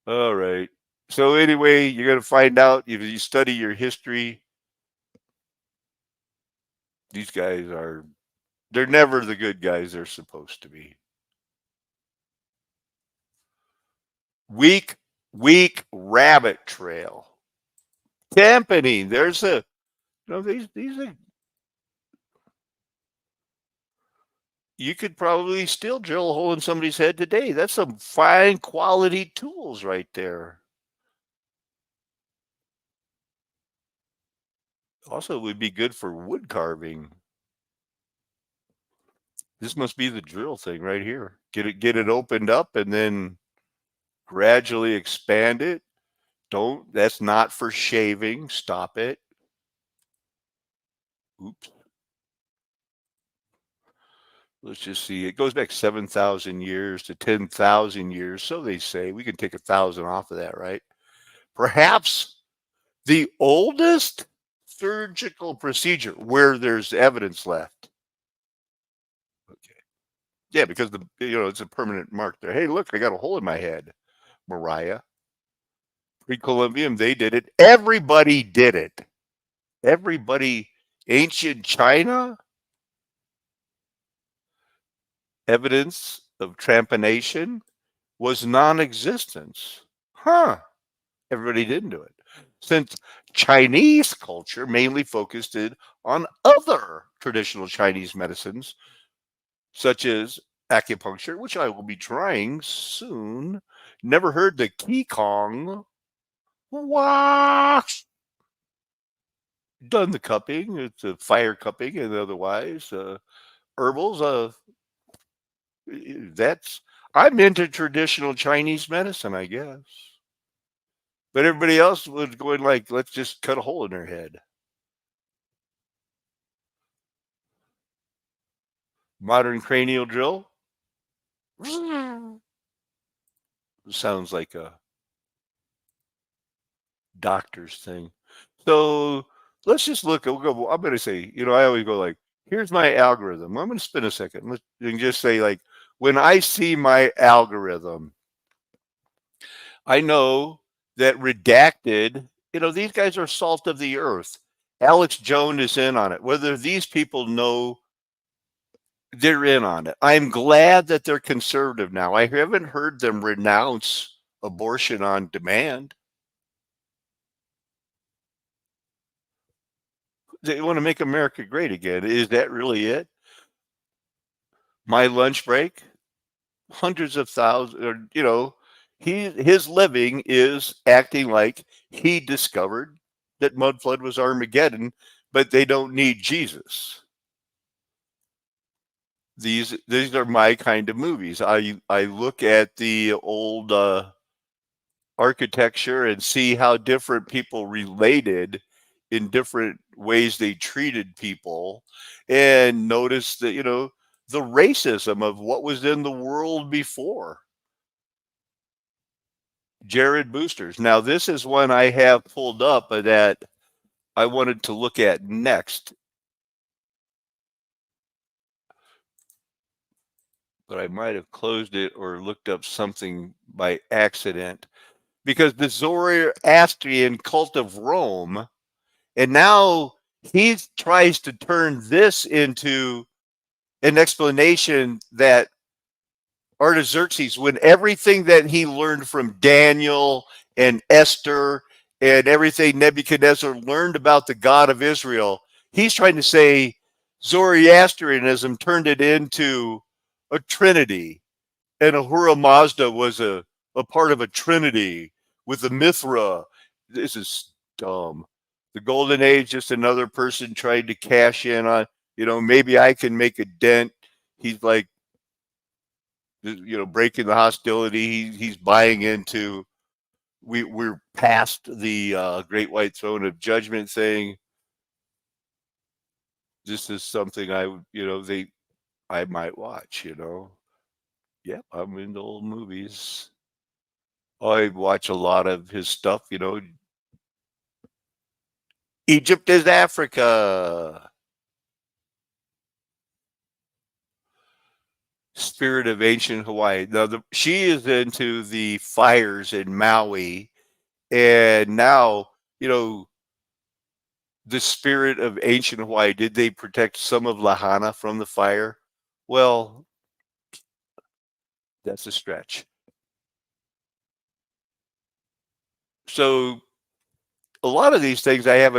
All right. So anyway, you're going to find out if you study your history, these guys they're never the good guys they're supposed to be. Weak rabbit trail. Company. There's these are, you could probably still drill a hole in somebody's head today. That's some fine quality tools right there. Also, it would be good for wood carving. This must be the drill thing right here. Get it opened up and then gradually expand it. That's not for shaving. Stop it. Oops. Let's just see. It goes back 7,000 years to 10,000 years. So they say we can take 1,000 off of that, right? Perhaps the oldest surgical procedure where there's evidence left. Okay. Yeah, because it's a permanent mark there. Hey, look, I got a hole in my head. Mariah. Pre-Columbian, they did it. Everybody did it. Everybody. Ancient China, evidence of trampanation was non-existence. Huh. Everybody didn't do it. Since Chinese culture mainly focused on other traditional Chinese medicines, such as acupuncture, which I will be trying soon. Never heard the Qigong. Wash. Done the cupping. It's a fire cupping and otherwise. Herbals. I'm into traditional Chinese medicine, I guess. But everybody else was going like, let's just cut a hole in their head. Modern cranial drill. Sounds like a doctor's thing. So let's just look. I'm going to say, I always go like, here's my algorithm. I'm going to spin a second and just say like, when I see my algorithm, I know that redacted, these guys are salt of the earth. Alex Jones is in on it. Whether these people know, they're in on it. I'm glad that they're conservative now. I haven't heard them renounce abortion on demand. They want to make America great again. Is that really it? My lunch break, hundreds of thousands, his living is acting like he discovered that Mudflood was Armageddon, but they don't need Jesus. These are my kind of movies. I look at the old architecture and see how different people related in different ways they treated people, and notice that the racism of what was in the world before. Jared Boosters. Now this is one I have pulled up that I wanted to look at next, but I might have closed it or looked up something by accident, because the Zoroastrian cult of Rome, and now he tries to turn this into an explanation that Artaxerxes, when everything that he learned from Daniel and Esther and everything Nebuchadnezzar learned about the God of Israel, he's trying to say Zoroastrianism turned it into a trinity, and Ahura Mazda was a part of a trinity with the Mithra. This is dumb. The golden age, just another person trying to cash in on, maybe I can make a dent. He's like, breaking the hostility. He's buying into. We're past the great white throne of judgment, saying this is something I might watch. Yep, I'm into old movies. I watch a lot of his stuff. Egypt is Africa. Spirit of ancient Hawaii. Now, she is into the fires in Maui, and now the spirit of ancient Hawaii. Did they protect some of Lahana from the fire? Well, that's a stretch. So, a lot of these things, I have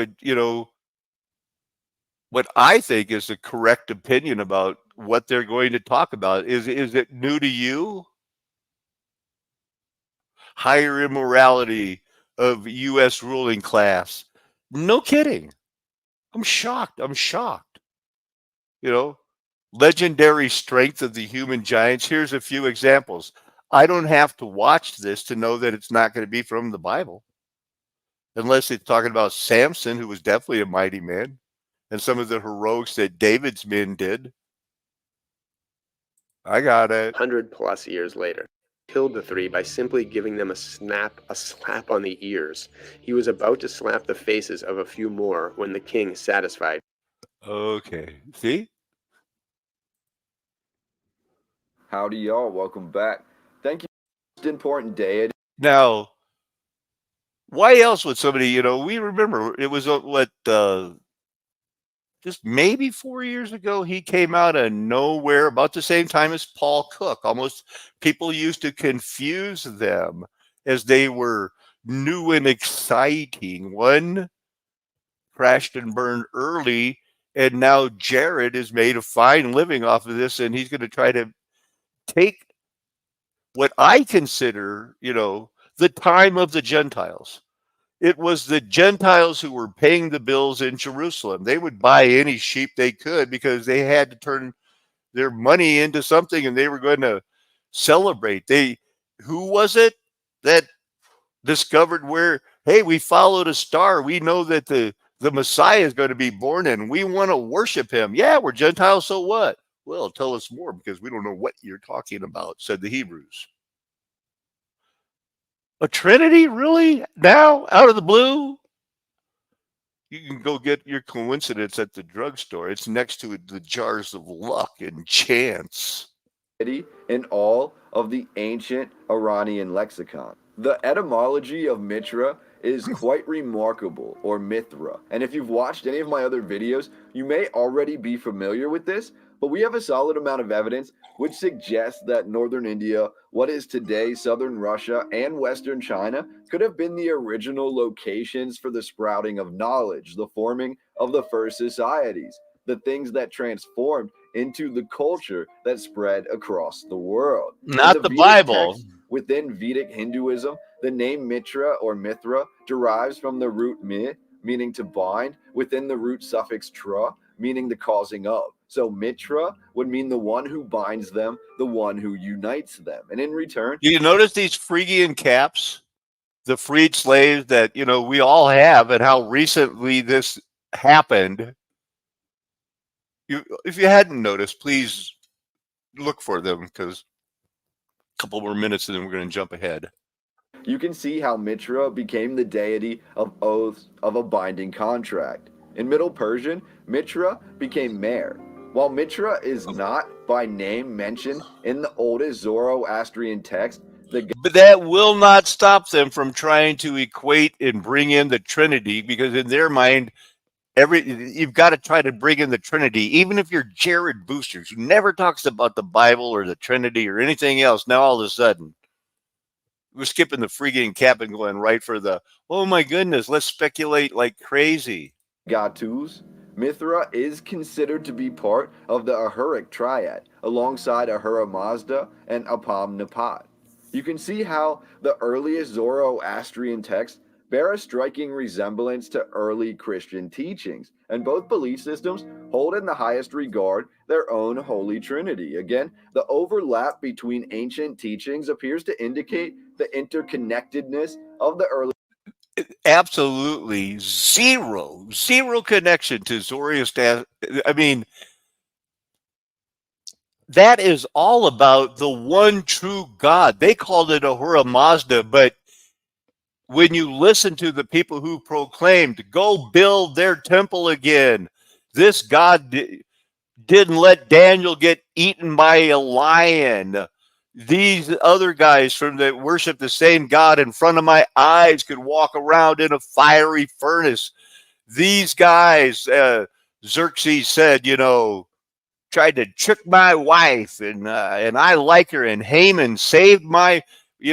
what I think is the correct opinion about what they're going to talk about. Is it new to you? Higher immorality of U.S. ruling class. No kidding. I'm shocked. You know, legendary strength of the human giants. Here's a few examples. I don't have to watch this to know that it's not going to be from the Bible, unless it's talking about Samson, who was definitely a mighty man, and some of the heroics that David's men did. I got it. 100+ years later, killed the three by simply giving them a slap on the ears. He was about to slap the faces of a few more when the king, satisfied. Okay. See? Howdy, y'all. Welcome back. Thank you for the most important day. Now, why else would somebody, we remember it was just maybe 4 years ago, he came out of nowhere about the same time as Paul Cook. Almost people used to confuse them as they were new and exciting. One crashed and burned early, and now Jared has made a fine living off of this, and he's going to try to take what I consider, the time of the Gentiles. It was the Gentiles who were paying the bills in Jerusalem. They would buy any sheep they could because they had to turn their money into something, and they were going to celebrate. Who was it that discovered where, hey, we followed a star. We know that the Messiah is going to be born, and we want to worship him. Yeah, we're Gentiles, so what? Well, tell us more, because we don't know what you're talking about, said the Hebrews. A Trinity? Really? Now? Out of the blue? You can go get your coincidence at the drugstore. It's next to the jars of luck and chance. In all of the ancient Iranian lexicon. The etymology of Mitra is quite remarkable, or Mithra. And if you've watched any of my other videos, you may already be familiar with this, but we have a solid amount of evidence which suggests that northern India, what is today southern Russia, and western China could have been the original locations for the sprouting of knowledge, the forming of the first societies, the things that transformed into the culture that spread across the world. Not the Vedic Bible. text within Vedic Hinduism, the name Mitra or Mithra derives from the root mi, meaning to bind, within the root suffix tra, meaning the causing of. So Mitra would mean the one who binds them, the one who unites them. And in return, Do you notice these Phrygian caps? The freed slaves that, we all have, and how recently this happened. If you hadn't noticed, please look for them, because a couple more minutes and then we're going to jump ahead. you can see how Mitra became the deity of oaths of a binding contract. In Middle Persian, Mitra became Mer. While Mitra is not by name mentioned in the oldest Zoroastrian text, But that will not stop them from trying to equate and bring in the Trinity, because in their mind, you've got to try to bring in the Trinity. Even if you're Jared Boosters, who never talks about the Bible or the Trinity or anything else, now all of a sudden we're skipping the Phrygian cap and going right for the, oh my goodness, let's speculate like crazy. Gatus, Mithra is considered to be part of the Ahuric triad, alongside Ahura Mazda and Apam Napad. You can see how the earliest Zoroastrian texts bear a striking resemblance to early Christian teachings, and both belief systems hold in the highest regard their own Holy Trinity. Again, the overlap between ancient teachings appears to indicate the interconnectedness of the early. Absolutely zero connection to Zoroaster. I mean, that is all about the one true God. They called it Ahura Mazda, but when you listen to the people who proclaimed, go build their temple again, this God didn't let Daniel get eaten by a lion. These other guys from that worship the same God in front of my eyes could walk around in a fiery furnace. These guys, Xerxes said, tried to trick my wife, and I like her. And Haman saved my, he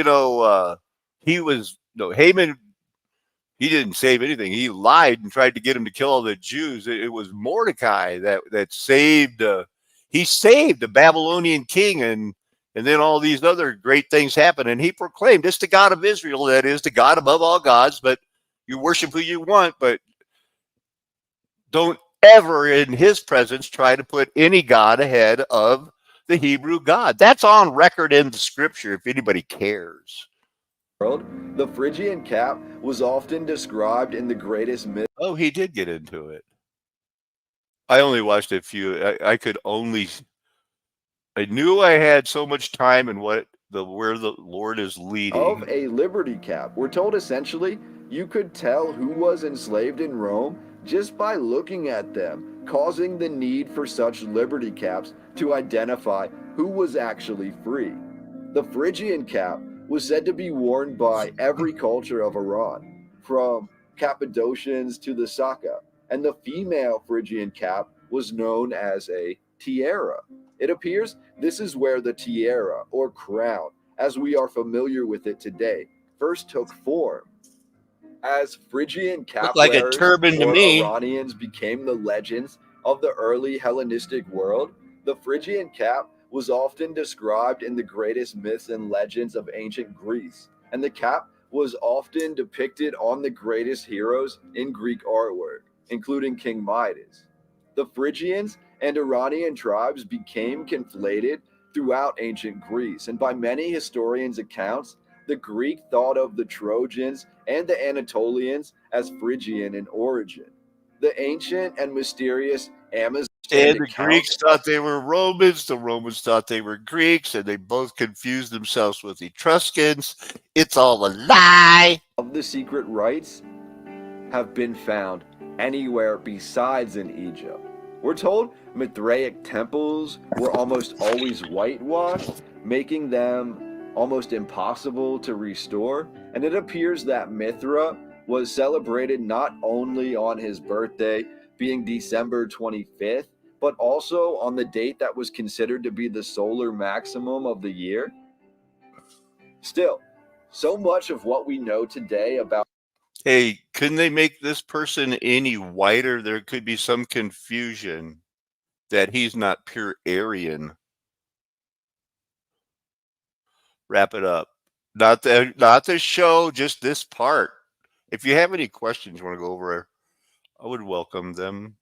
was no Haman. He didn't save anything. He lied and tried to get him to kill all the Jews. It was Mordecai that saved. He saved the Babylonian king, and then all these other great things happened. And he proclaimed, "It's the God of Israel that is the God above all gods." But you worship who you want, but don't ever in his presence try to put any God ahead of the Hebrew God. That's on record in the scripture if anybody cares. World, the Phrygian cap was often described in the greatest myth. Oh, he did get into it. I only watched a few. I knew I had so much time and where the Lord is leading. Of a liberty cap. We're told essentially you could tell who was enslaved in Rome just by looking at them, causing the need for such liberty caps to identify who was actually free. The Phrygian cap was said to be worn by every culture of Iran, from Cappadocians to the Saka, and the female Phrygian cap was known as a tiara. It appears this is where the tiara, or crown, as we are familiar with it today, first took form. As Phrygian cap Looked like a wearers turban to or me. Iranians became the legends of the early Hellenistic world, the Phrygian cap was often described in the greatest myths and legends of ancient Greece, and the cap was often depicted on the greatest heroes in Greek artwork, including King Midas. The Phrygians and Iranian tribes became conflated throughout ancient Greece, and by many historians' accounts, the Greek thought of the Trojans and the Anatolians as Phrygian in origin. The ancient and mysterious Amazon And the account Greeks thought they were Romans, the Romans thought they were Greeks, and they both confused themselves with Etruscans. It's all a lie. of the secret rites have been found anywhere besides in Egypt. We're told Mithraic temples were almost always whitewashed, making them almost impossible to restore, and it appears that Mithra was celebrated not only on his birthday, being December 25th, but also on the date that was considered to be the solar maximum of the year. Still, so much of what we know today about Hey, couldn't they make this person any whiter? There could be some confusion that he's not pure Aryan. Wrap it up. Not the show, just this part. If you have any questions you want to go over, I would welcome them.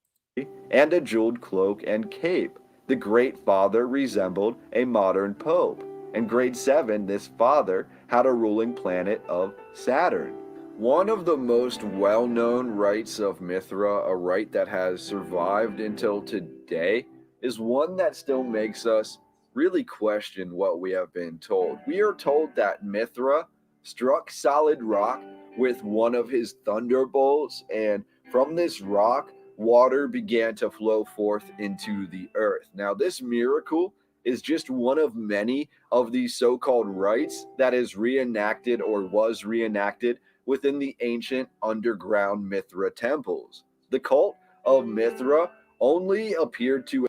and a jeweled cloak and cape. The Great Father resembled a modern pope. In grade 7, this father had a ruling planet of Saturn. One of the most well-known rites of Mithra, a rite that has survived until today, is one that still makes us really question what we have been told. We are told that Mithra struck solid rock with one of his thunderbolts, and from this rock, water began to flow forth into the earth. Now, this miracle is just one of many of these so-called rites that is reenacted or was reenacted within the ancient underground Mithra temples. The cult of Mithra only appeared to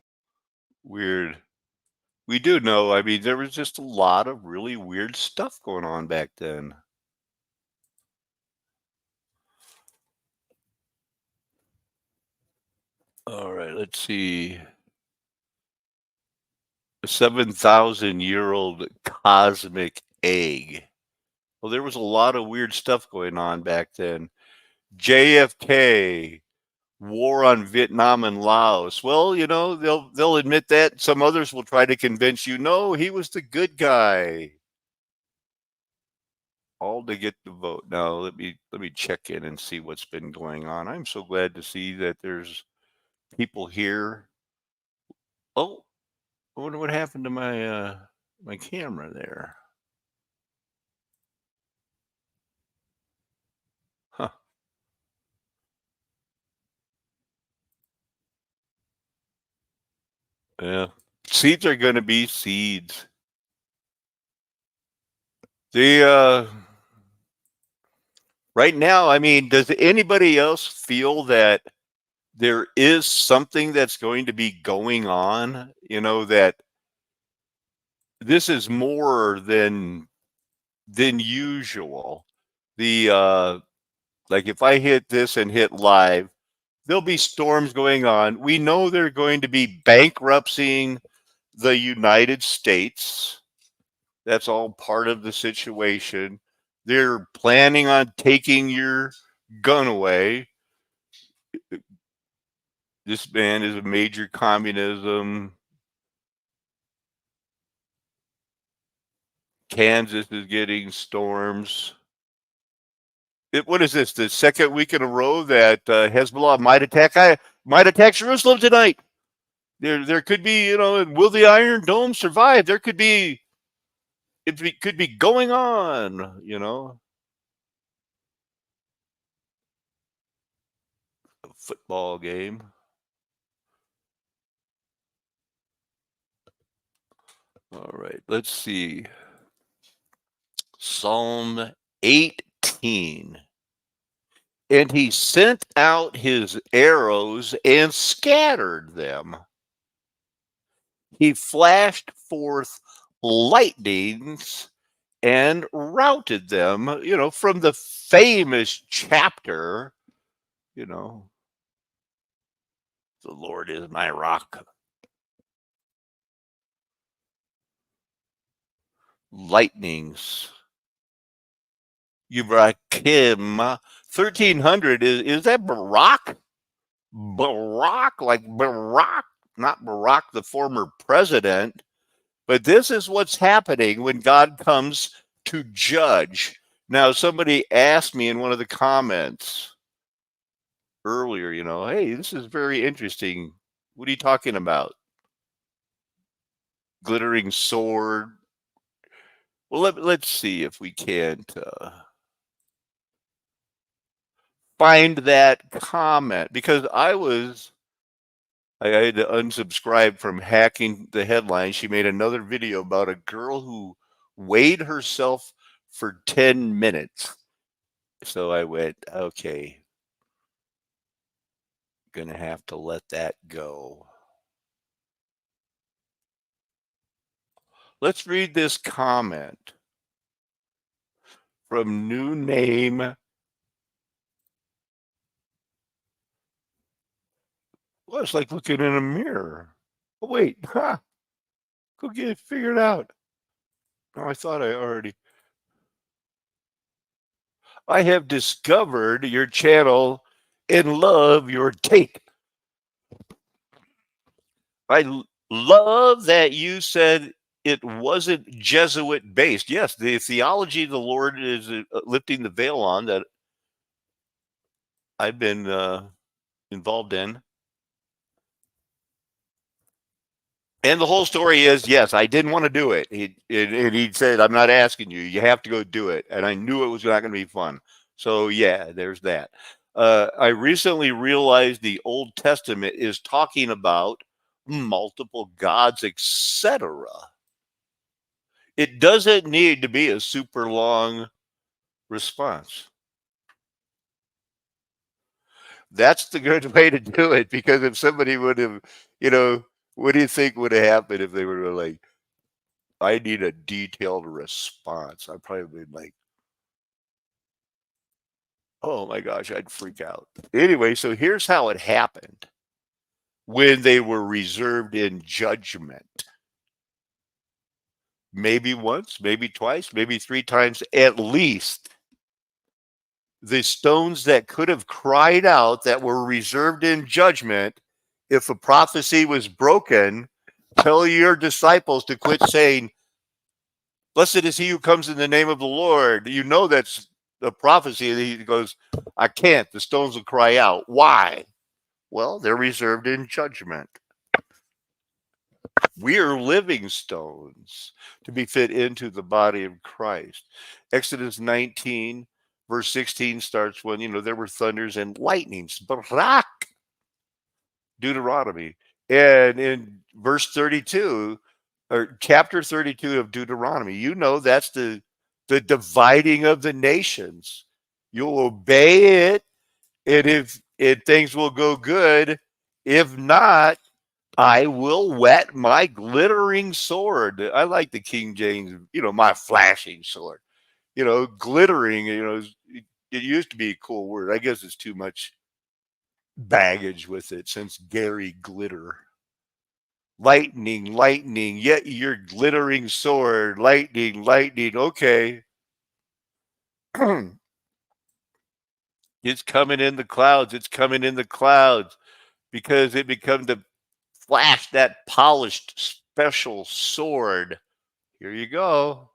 Weird. We do know, I mean, there was just a lot of really weird stuff going on back then. All right, let's see. A 7,000-year-old cosmic egg. Well, there was a lot of weird stuff going on back then. JFK, war on Vietnam and Laos. Well, you know, they'll admit that. Some others will try to convince you, no, he was the good guy. All to get the vote. Now let me check in and see what's been going on. I'm so glad to see that there's people here. Oh, I wonder what happened to my my camera there. Huh. Yeah. Seeds are gonna be seeds. The right now, I mean, does anybody else feel that there is something that's going to be going on? You know, that this is more than usual. The like if I hit this and hit live, there'll be storms going on. We know they're going to be bankrupting the United States. That's all part of the situation. They're planning on taking your gun away. This man is a major communism. Kansas is getting storms. What is this? The second week in a row that Hezbollah might attack Jerusalem tonight. There could be, you know, will the Iron Dome survive? There could be, it could be going on, you know. A football game. All right, let's see. Psalm 18. And he sent out his arrows and scattered them. He flashed forth lightnings and routed them, you know, from the famous chapter, you know, the Lord is my rock. Lightnings. Yubrakim. 1300 is that Barack? Barack, like Barack, not Barack, the former president. But this is what's happening when God comes to judge. Now, somebody asked me in one of the comments earlier, you know, hey, this is very interesting. What are you talking about? Glittering sword. Well, let's see if we can't find that comment, because I had to unsubscribe from hacking the headline. She made another video about a girl who weighed herself for 10 minutes. So I went, okay, gonna have to let that go. Let's read this comment from new name. Well, it's like looking in a mirror. Oh, wait, go get it figured out. No, I thought I already. I have discovered your channel and love your take. I love that you said it wasn't Jesuit based. Yes, the theology the Lord is lifting the veil on that I've been involved in. And the whole story is, yes, I didn't want to do it. He said, I'm not asking you. You have to go do it. And I knew it was not going to be fun. So, yeah, there's that. I recently realized the Old Testament is talking about multiple gods, etc. It doesn't need to be a super long response. That's the good way to do it, because if somebody would have, you know, what do you think would have happened if they were like, I need a detailed response? I'd probably been like, oh my gosh, I'd freak out. Anyway, so here's how it happened when they were reserved in judgment. maybe once, maybe twice, maybe 3 times at least. The stones that could have cried out that were reserved in judgment, if a prophecy was broken, tell your disciples to quit saying, blessed is he who comes in the name of the Lord. You know that's the prophecy. And he goes, I can't. The stones will cry out. Why? Well, they're reserved in judgment. We are living stones to be fit into the body of Christ. Exodus 19, verse 16 starts when, there were thunders and lightnings. Barak. Deuteronomy. And in verse 32, or chapter 32 of Deuteronomy, that's the dividing of the nations. You'll obey it, and if things will go good, if not, I will whet my glittering sword. I like the King James, my flashing sword. Glittering, it used to be a cool word. I guess it's too much baggage with it since Gary Glitter. Lightning, lightning, yet your glittering sword. Lightning, lightning. Okay. It's coming in the clouds. It's coming in the clouds because it becomes to flash that polished special sword. Here you go.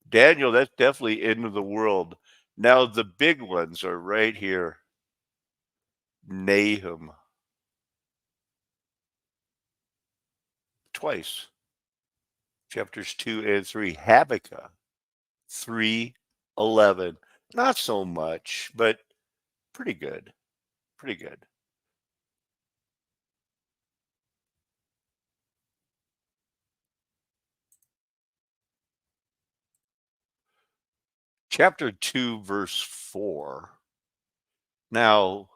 Daniel, that's definitely end of the world. Now the big ones are right here. Nahum. Twice. Chapters 2 and 3. Habakkuk 3:11. Not so much, but pretty good. Pretty good. Chapter 2, verse 4. Now,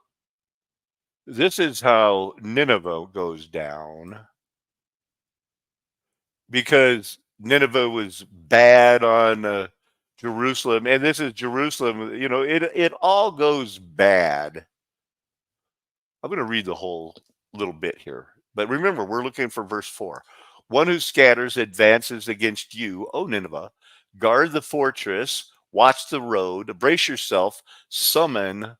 this is how Nineveh goes down, because Nineveh was bad on Jerusalem, and this is Jerusalem. It all goes bad. I'm going to read the whole little bit here, but remember, we're looking for verse 4. One who scatters advances against you, O Nineveh. Guard the fortress, watch the road, brace yourself, summon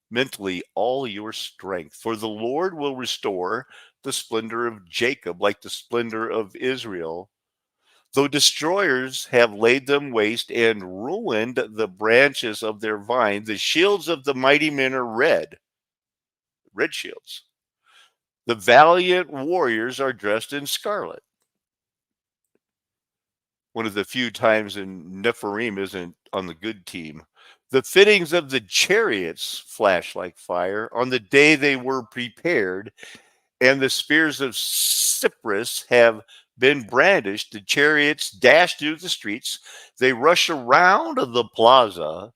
mentally all your strength. For the Lord will restore the splendor of Jacob like the splendor of Israel. Though destroyers have laid them waste and ruined the branches of their vine, the shields of the mighty men are red shields. The valiant warriors are dressed in scarlet. One of the few times in Nephilim isn't on the good team. The fittings of the chariots flash like fire on the day they were prepared, and the spears of cypress have been brandished. The chariots dash through the streets. They rush around the plaza,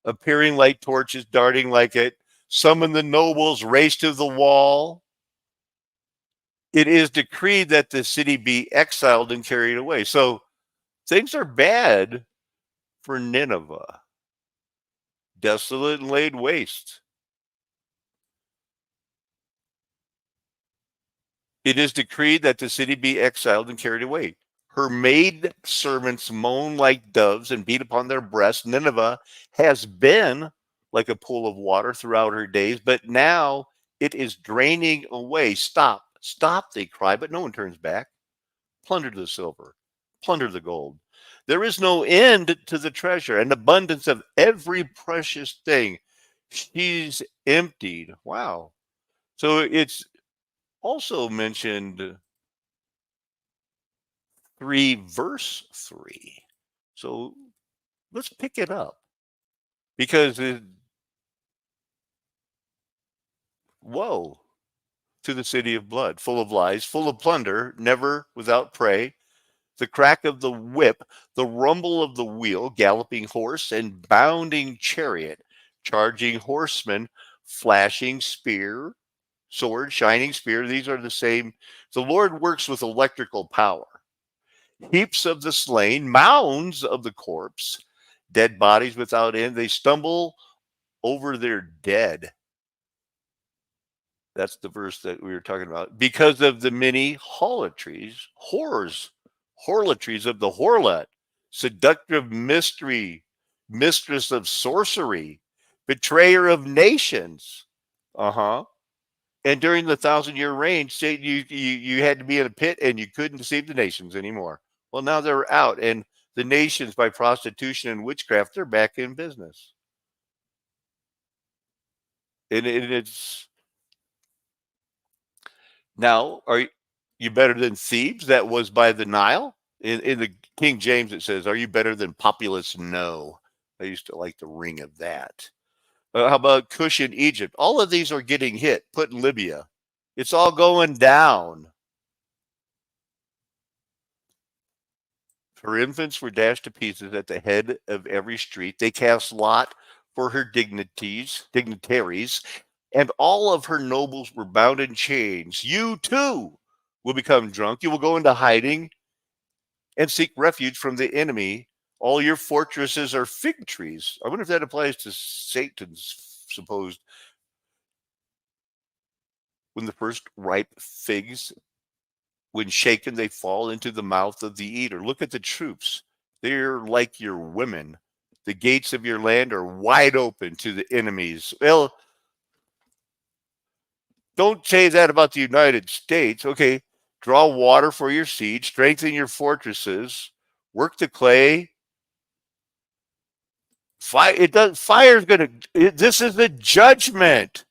appearing like torches, darting like it. Some of the nobles race to the wall. It is decreed that the city be exiled and carried away. So things are bad for Nineveh. Desolate and laid waste. It is decreed that the city be exiled and carried away. Her maid servants moan like doves and beat upon their breasts. Nineveh has been like a pool of water throughout her days, but now it is draining away. Stop, stop, they cry, but no one turns back. Plunder the silver, plunder the gold. There is no end to the treasure and abundance of every precious thing. She's emptied. Wow. So it's also mentioned 3 verse 3. So let's pick it up, because woe to the city of blood, full of lies, full of plunder, never without prey. The crack of the whip, the rumble of the wheel, galloping horse and bounding chariot, charging horsemen, flashing spear, sword, shining spear. These are the same. The Lord works with electrical power. Heaps of the slain, mounds of the corpse, dead bodies without end. They stumble over their dead. That's the verse that we were talking about. Because of the many harlotries, horrors Harlotries of the harlot, seductive mystery, mistress of sorcery, betrayer of nations. Uh-huh. And during the 1,000-year reign, Satan, you had to be in a pit and you couldn't deceive the nations anymore. Well, now they're out, and the nations, by prostitution and witchcraft, they're back in business. And it's now, are you better than Thebes? That was by the Nile. In the King James, it says, "Are you better than Populus?" No. I used to like the ring of that. How about Cush in Egypt? All of these are getting hit. Put in Libya. It's all going down. Her infants were dashed to pieces at the head of every street. They cast lot for her dignitaries, and all of her nobles were bound in chains. You too will become drunk. You will go into hiding and seek refuge from the enemy. All your fortresses are fig trees. I wonder if that applies to Satan's supposed. When the first ripe figs, when shaken, they fall into the mouth of the eater. Look at the troops. They're like your women. The gates of your land are wide open to the enemies. Well, don't say that about the United States. Okay, draw water for your siege, strengthen your fortresses, work the clay. Fire's gonna. This is the judgment.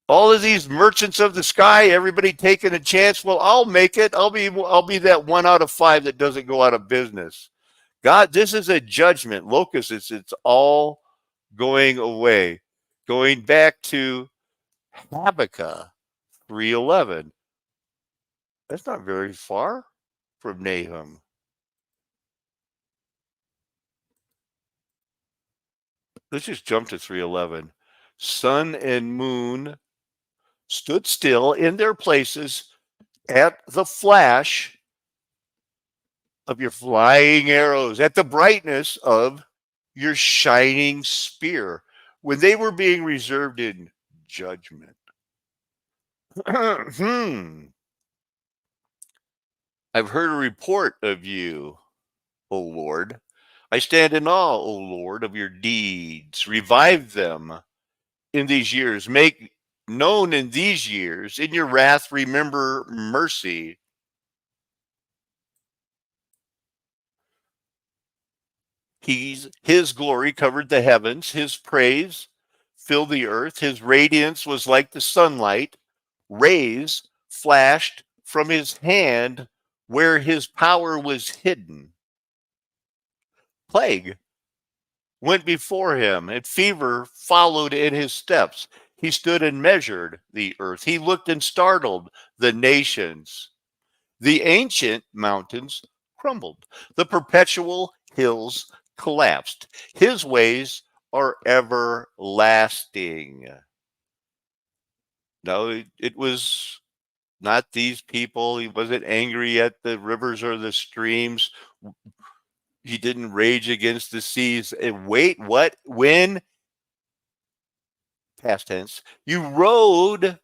All of these merchants of the sky, everybody taking a chance. Well, I'll make it. I'll be that 1 out of 5 that doesn't go out of business. God, this is a judgment. Locusts, it's all going away. Going back to Habakkuk 3:11. That's not very far from Nahum. Let's just jump to 3:11. Sun and moon stood still in their places at the flash of your flying arrows, at the brightness of your shining spear, when they were being reserved in judgment. I've heard a report of you, O Lord. I stand in awe, O Lord, of your deeds. Revive them in these years. Make known in these years. In your wrath, remember mercy. His glory covered the heavens. His praise filled the earth. His radiance was like the sunlight. Rays flashed from his hand where his power was hidden. Plague went before him, and fever followed in his steps. He stood and measured the earth. He looked and startled the nations. The ancient mountains crumbled. The perpetual hills collapsed. His ways are everlasting. No, it was not these people. He wasn't angry at the rivers or the streams. He didn't rage against the seas. And wait, what? When? Past tense. You rode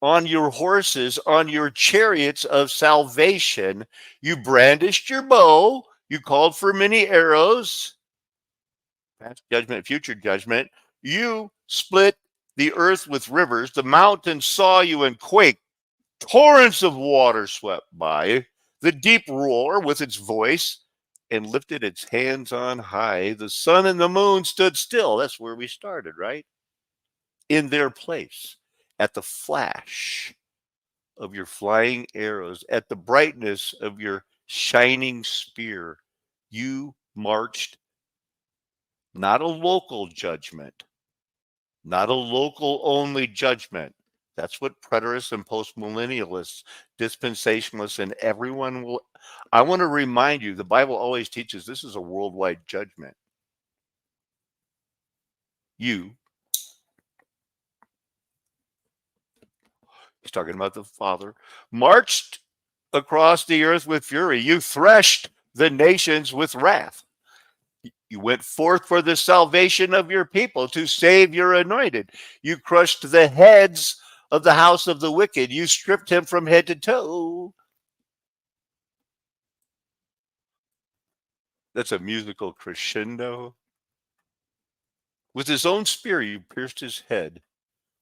on your horses, on your chariots of salvation. You brandished your bow. You called for many arrows. Past judgment, future judgment. You split the earth with rivers. The mountains saw you and quaked. Torrents of water swept by. The deep roared with its voice and lifted its hands on high. The sun and the moon stood still. That's where we started, right? In their place, at the flash of your flying arrows, at the brightness of your shining spear, you marched. Not a local judgment, not a local only judgment. That's what preterists and postmillennialists, dispensationalists, and everyone will. I want to remind you, the Bible always teaches this is a worldwide judgment. You, he's talking about the Father, marched across the earth with fury. You threshed the nations with wrath. You went forth for the salvation of your people to save your anointed. You crushed the heads of the house of the wicked. You stripped him from head to toe. That's a musical crescendo. With his own spear, he pierced his head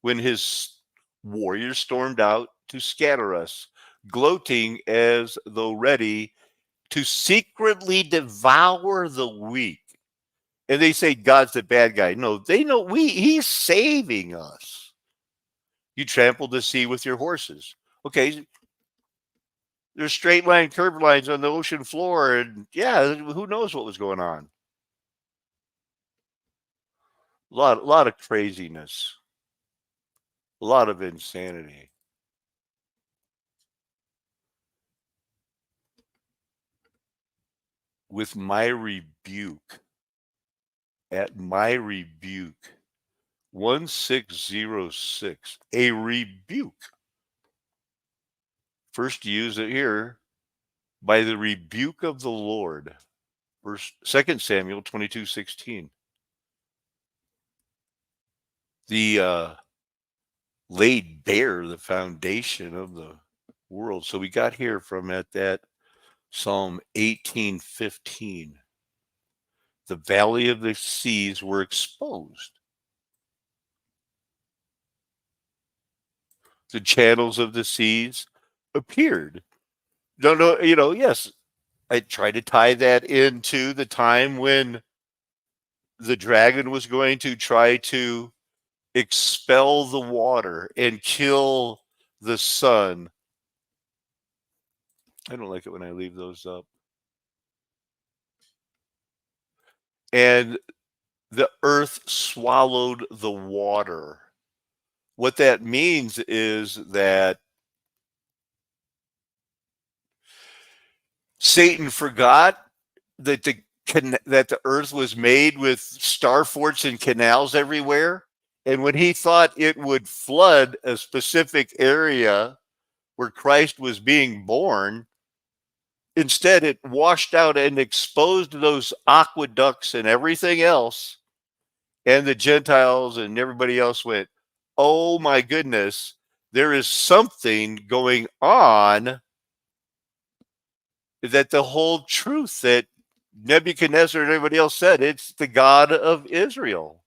when his warriors stormed out to scatter us, gloating as though ready to secretly devour the weak. And they say God's the bad guy. No, they know he's saving us. You trampled the sea with your horses. Okay, there's straight line, curved lines on the ocean floor, and yeah, who knows what was going on? A lot of craziness, a lot of insanity. With my rebuke, at my rebuke, 1606, a rebuke. First use it here, by the rebuke of the Lord. 2 Samuel 22:16. The laid bare the foundation of the world. So we got here from at that Psalm 18:15. The valley of the seas were exposed. The channels of the seas appeared. No, yes, I tried to tie that into the time when the dragon was going to try to expel the water and kill the sun. I don't like it when I leave those up. And the earth swallowed the water. What that means is that Satan forgot that the earth was made with star forts and canals everywhere. And when he thought it would flood a specific area where Christ was being born, instead it washed out and exposed those aqueducts and everything else. And the Gentiles and everybody else went, oh my goodness, there is something going on that the whole truth that Nebuchadnezzar and everybody else said, it's the God of Israel.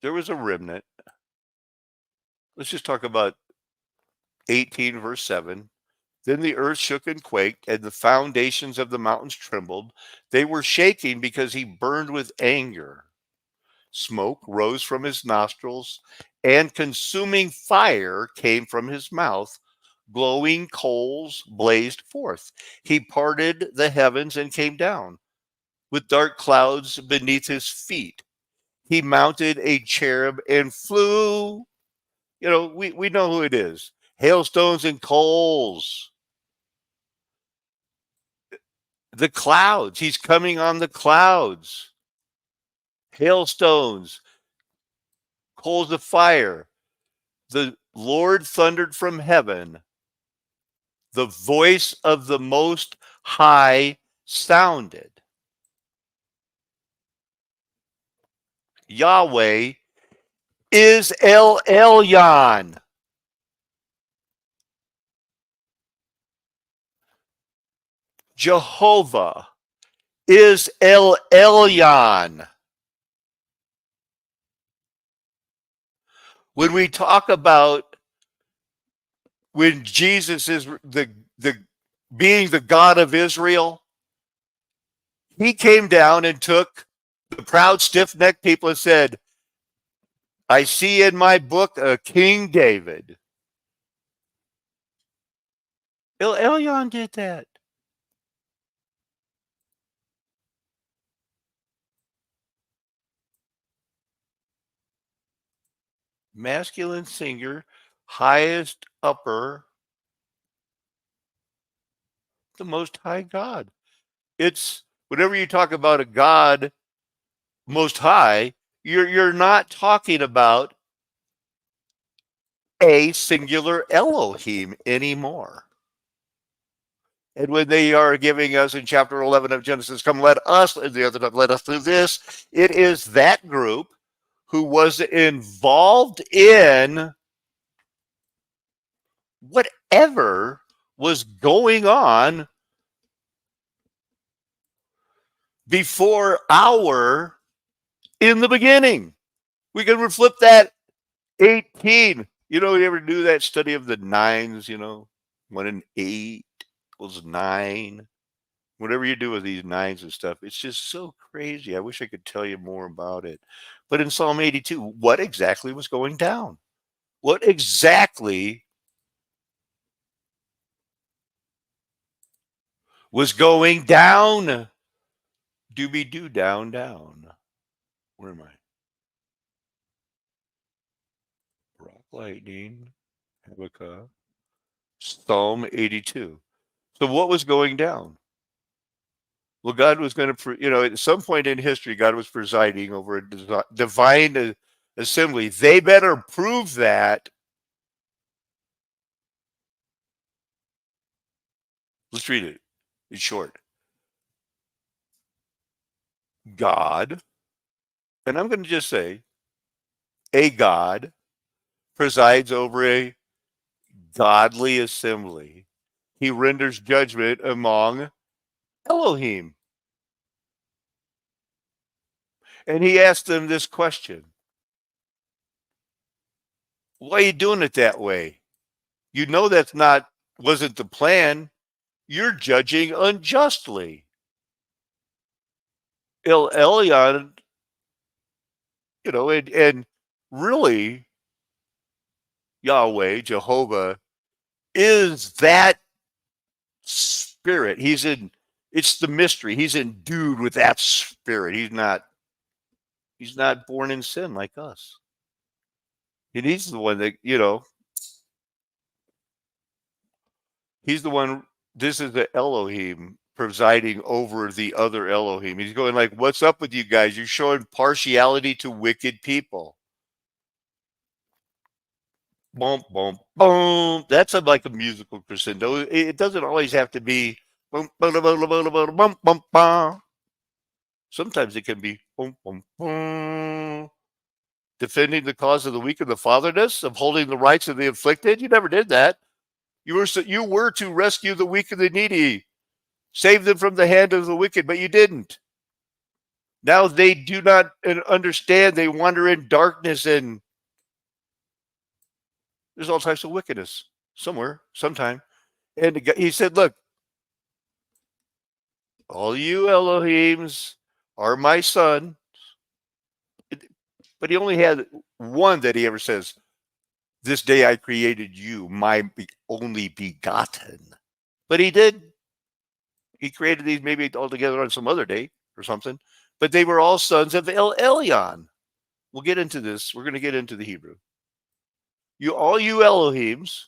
There was a remnant. Let's just talk about 18 verse 7. Then the earth shook and quaked, and the foundations of the mountains trembled. They were shaking because he burned with anger. Smoke rose from his nostrils, and consuming fire came from his mouth. Glowing coals blazed forth. He parted the heavens and came down with dark clouds beneath his feet. He mounted a cherub and flew. We know who it is. Hailstones and coals. The clouds. He's coming on the clouds. Hailstones. Coals of fire. The Lord thundered from heaven. The voice of the Most High sounded. Yahweh is El Elyon. Jehovah is El Elyon. When we talk about when Jesus is the being the God of Israel, he came down and took the proud, stiff-necked people and said, I see in my book a King David. El Elyon did that. Masculine singer, highest upper, the Most High God. It's whenever you talk about a God Most High, you're not talking about a singular Elohim anymore. And when they are giving us in chapter 11 of Genesis, come let us, and the other time, let us do this, it is that group who was involved in whatever was going on before our in the beginning. We can flip that 18. You ever do that study of the nines, 1 and 8 equals 9. Whatever you do with these nines and stuff, it's just so crazy. I wish I could tell you more about it. But in Psalm 82, what exactly was going down? What exactly was going down? Doobie doo down, down. Where am I? Rock lightning, Habakkuk, Psalm 82. So what was going down? Well, God was going to, at some point in history, God was presiding over a divine assembly. They better prove that. Let's read it. It's short. God, and I'm going to just say, a God presides over a godly assembly. He renders judgment among Elohim. And he asked them this question. Why are you doing it that way? You know wasn't the plan. You're judging unjustly. Elyon, and really Yahweh, Jehovah, is that spirit. It's the mystery. He's endued with that spirit. He's not born in sin like us. And he's the one that, he's the one, this is the Elohim presiding over the other Elohim. He's going like, what's up with you guys? You're showing partiality to wicked people. Boom, boom, boom. That's like a musical crescendo. It doesn't always have to be boom, boom, boom, boom, boom, boom, boom, boom. Sometimes it can be boom, boom, boom. Defending the cause of the weak and the fatherless, upholding the rights of the afflicted. You never did that. You were to rescue the weak and the needy, save them from the hand of the wicked, but you didn't. Now they do not understand. They wander in darkness, and there's all types of wickedness somewhere, sometime. And he said, look, all you Elohims are my son. But he only had one that he ever says, this day I created you, my only begotten. But he did. He created these maybe all together on some other day or something. But they were all sons of Elyon. We'll get into this. We're going to get into the Hebrew. All you Elohims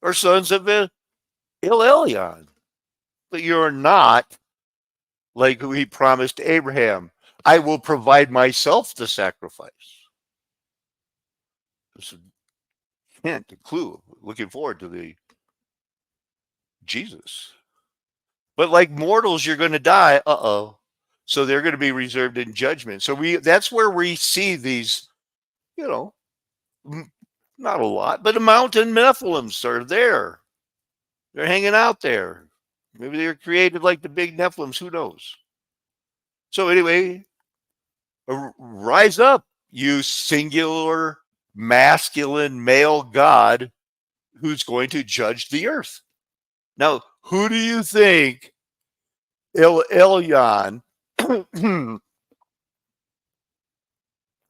are sons of Elyon. But you're not like who he promised Abraham. I will provide myself the sacrifice. It's a hint, a clue. Looking forward to the Jesus. But like mortals, you're going to die. Uh-oh. So they're going to be reserved in judgment. So that's where we see these, not a lot, but the mountain Nephilims are there. They're hanging out there. Maybe they're created like the big Nephilims. Who knows? So anyway, rise up, you singular, masculine, male God who's going to judge the earth. Now, who do you think Elyon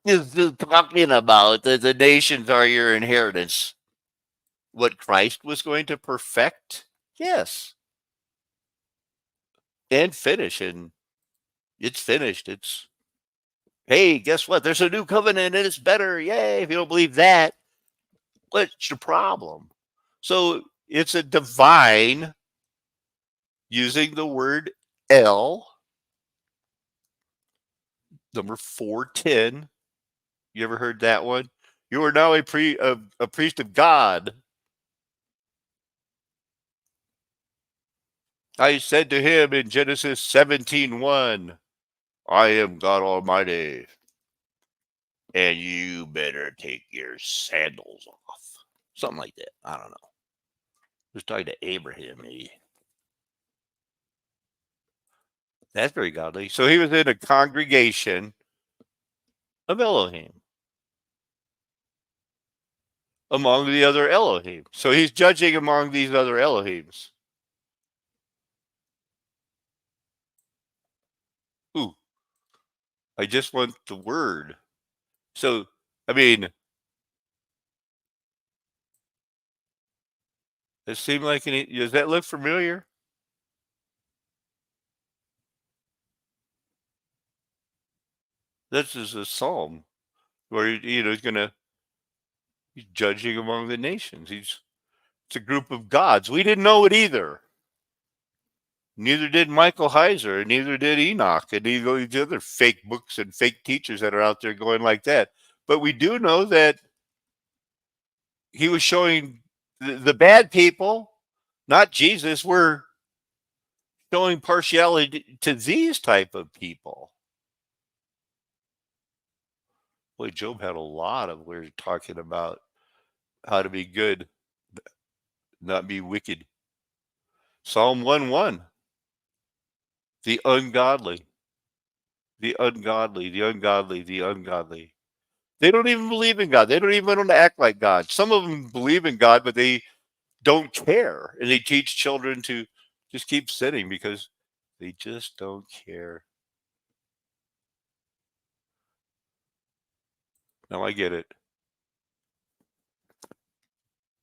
is talking about? That the nations are your inheritance. What Christ was going to perfect? Yes. And finish. And it's finished. Hey, guess what? There's a new covenant and it's better. Yay. If you don't believe that, what's your problem? So it's a divine, using the word El, number 410. You ever heard that one? You are now a priest of God. I said to him in Genesis 17:1, I am God Almighty, and you better take your sandals off. Something like that. I don't know. was talking to Abraham, maybe. That's very godly. So he was in a congregation of Elohim among the other Elohim. So he's judging among these other Elohims. Ooh, I just want the word. So, I mean, it seemed like, does that look familiar? This is a psalm where, he's he's judging among the nations. It's a group of gods. We didn't know it either. Neither did Michael Heiser, and neither did Enoch, and neither these other fake books and fake teachers that are out there going like that. But we do know that he was showing the bad people, not Jesus, were showing partiality to these type of people. Boy, Job had a lot of we're talking about how to be good, not be wicked. Psalm 1:1. The ungodly, the ungodly, the ungodly, the ungodly. They don't even believe in God. They don't even want to act like God. Some of them believe in God, but they don't care. And they teach children to just keep sinning because they just don't care. Now I get it.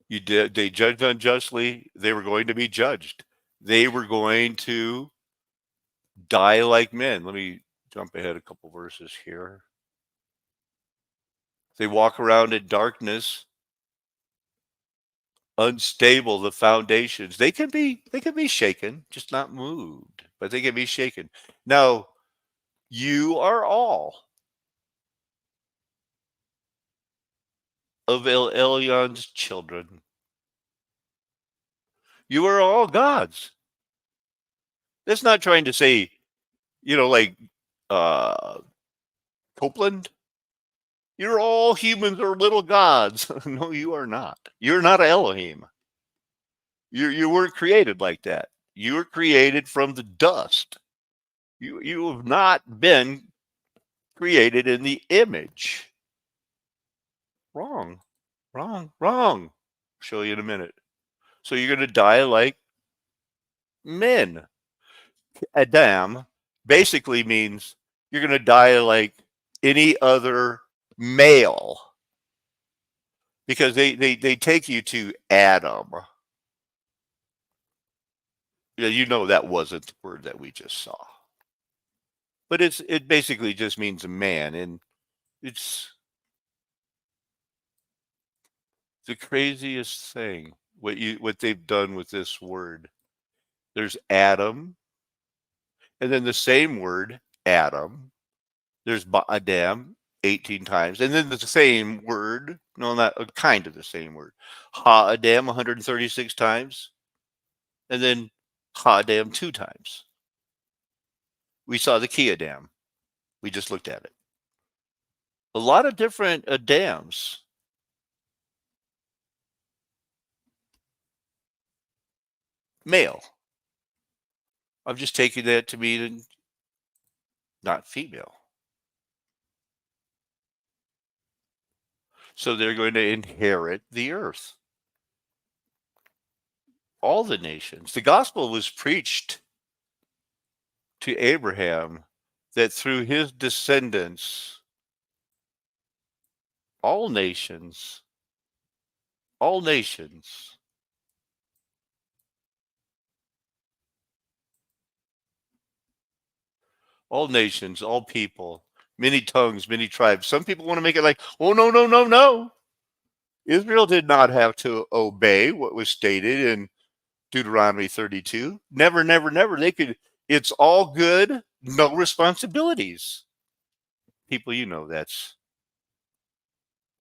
They judged unjustly. They were going to be judged. They were going to die like men. Let me jump ahead a couple verses here. They walk around in darkness, unstable, the foundations. They can be shaken, just not moved, but they can be shaken. Now, you are all of Elion's children. You are all gods. That's not trying to say, like Copeland. You're all humans or little gods. No, you are not. You're not Elohim. You weren't created like that. You were created from the dust. You have not been created in the image. Wrong. I'll show you in a minute. So you're going to die like men. Adam basically means you're going to die like any other male, because they take you to Adam. That wasn't the word that we just saw, but it basically just means a man, and it's the craziest thing what they've done with this word. There's Adam, and then the same word Adam. There's Adam 18 times, and then the same word. No, not kind of the same word. Ha-Adam 136 times, and then Ha-Adam 2 times. We saw the Ki Adam. We just looked at it. A lot of different Adams. Male. I'm just taking that to mean not female. So they're going to inherit the earth. All the nations. The gospel was preached to Abraham that through his descendants, all nations, all people, many tongues, many tribes. Some people want to make it like, oh, no. Israel did not have to obey what was stated in Deuteronomy 32. Never. It's all good, no responsibilities. People, that's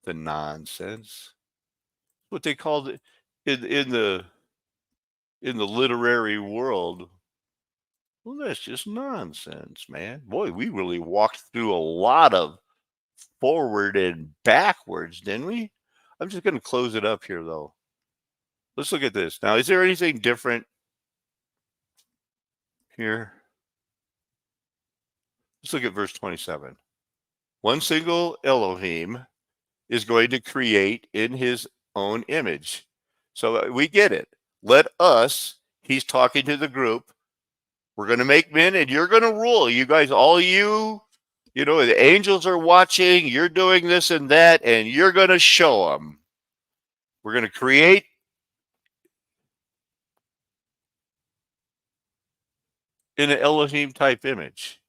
the nonsense. What they called it in the literary world. Well, that's just nonsense, man. Boy, we really walked through a lot of forward and backwards, didn't we? I'm just going to close it up here, though. Let's look at this. Now, is there anything different here? Let's look at verse 27. One single Elohim is going to create in his own image. So we get it. Let us, he's talking to the group. We're going to make men and you're going to rule. You guys, all you know, the angels are watching. You're doing this and that, and you're going to show them. We're going to create in an Elohim type image.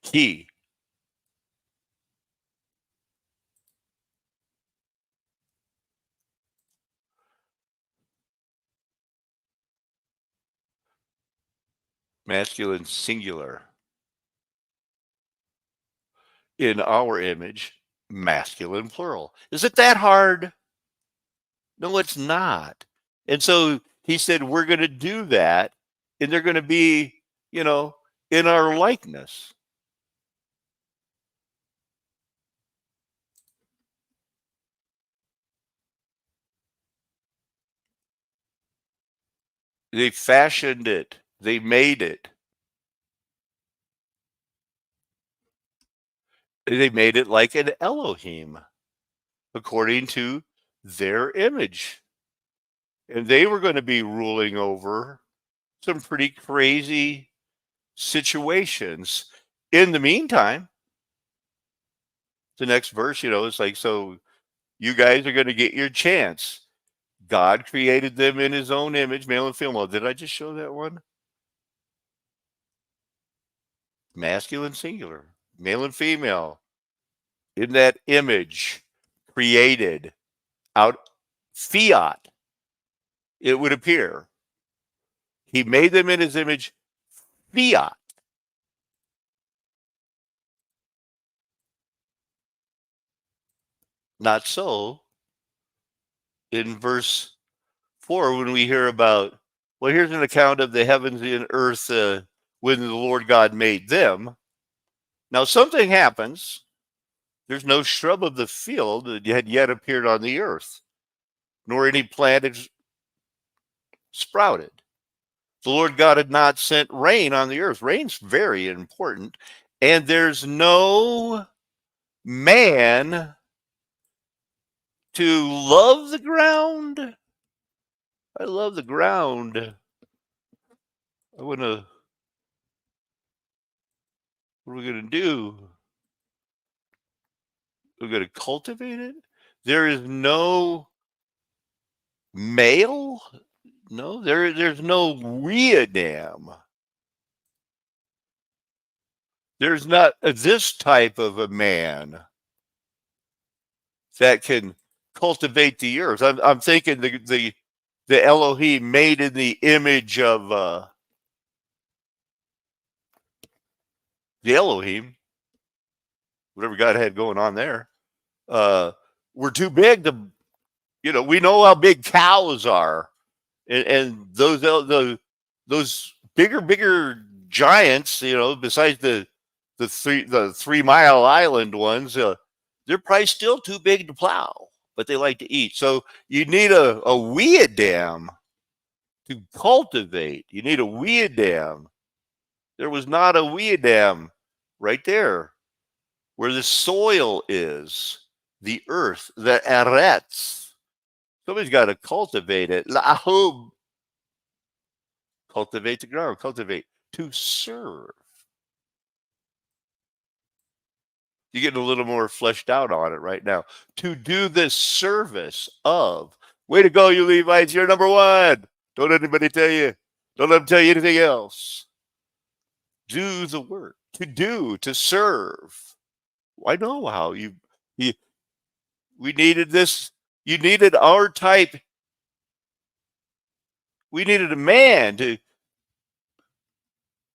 He. Masculine singular. In our image, masculine plural. Is it that hard? No, it's not. And so he said, we're going to do that, and they're going to be, you know, in our likeness. They fashioned it. They made it. They made it like an Elohim, according to their image. And they were going to be ruling over some pretty crazy situations. In the meantime, the next verse, you know, it's like, so you guys are going to get your chance. God created them in his own image, male and female. Did I just show that one? Masculine singular, male and female. In that image, created out fiat, it would appear. He made them in his image, fiat. Not so in verse 4 when we hear about, well, here's an account of the heavens and earth when the Lord God made them. Now something happens. There's no shrub of the field that had yet appeared on the earth, nor any plant had sprouted. The Lord God had not sent rain on the earth. Rain's very important. And there's no man to love the ground. I love the ground. What are we going to do? We're going to cultivate it? There is no male? No, there's no weadam. There's not this type of a man that can cultivate the earth. I'm thinking the Elohim made in the image of the Elohim, whatever God had going on there, were too big to, you know, we know how big cows are, and those bigger giants, you know, besides the 3 Mile Island ones, they're probably still too big to plow, but they like to eat. So you need a weedam to cultivate. You need a weedam. There was not a weedam right there where the soil is, the earth, the eretz. Somebody's got to cultivate it. Lahub. Cultivate the ground. Cultivate. To serve. You're getting a little more fleshed out on it right now. To do the service of. Way to go, you Levites. You're number one. Don't let anybody tell you. Don't let them tell you anything else. Do the work. To do. To serve. I know how we needed this. You needed our type. We needed a man to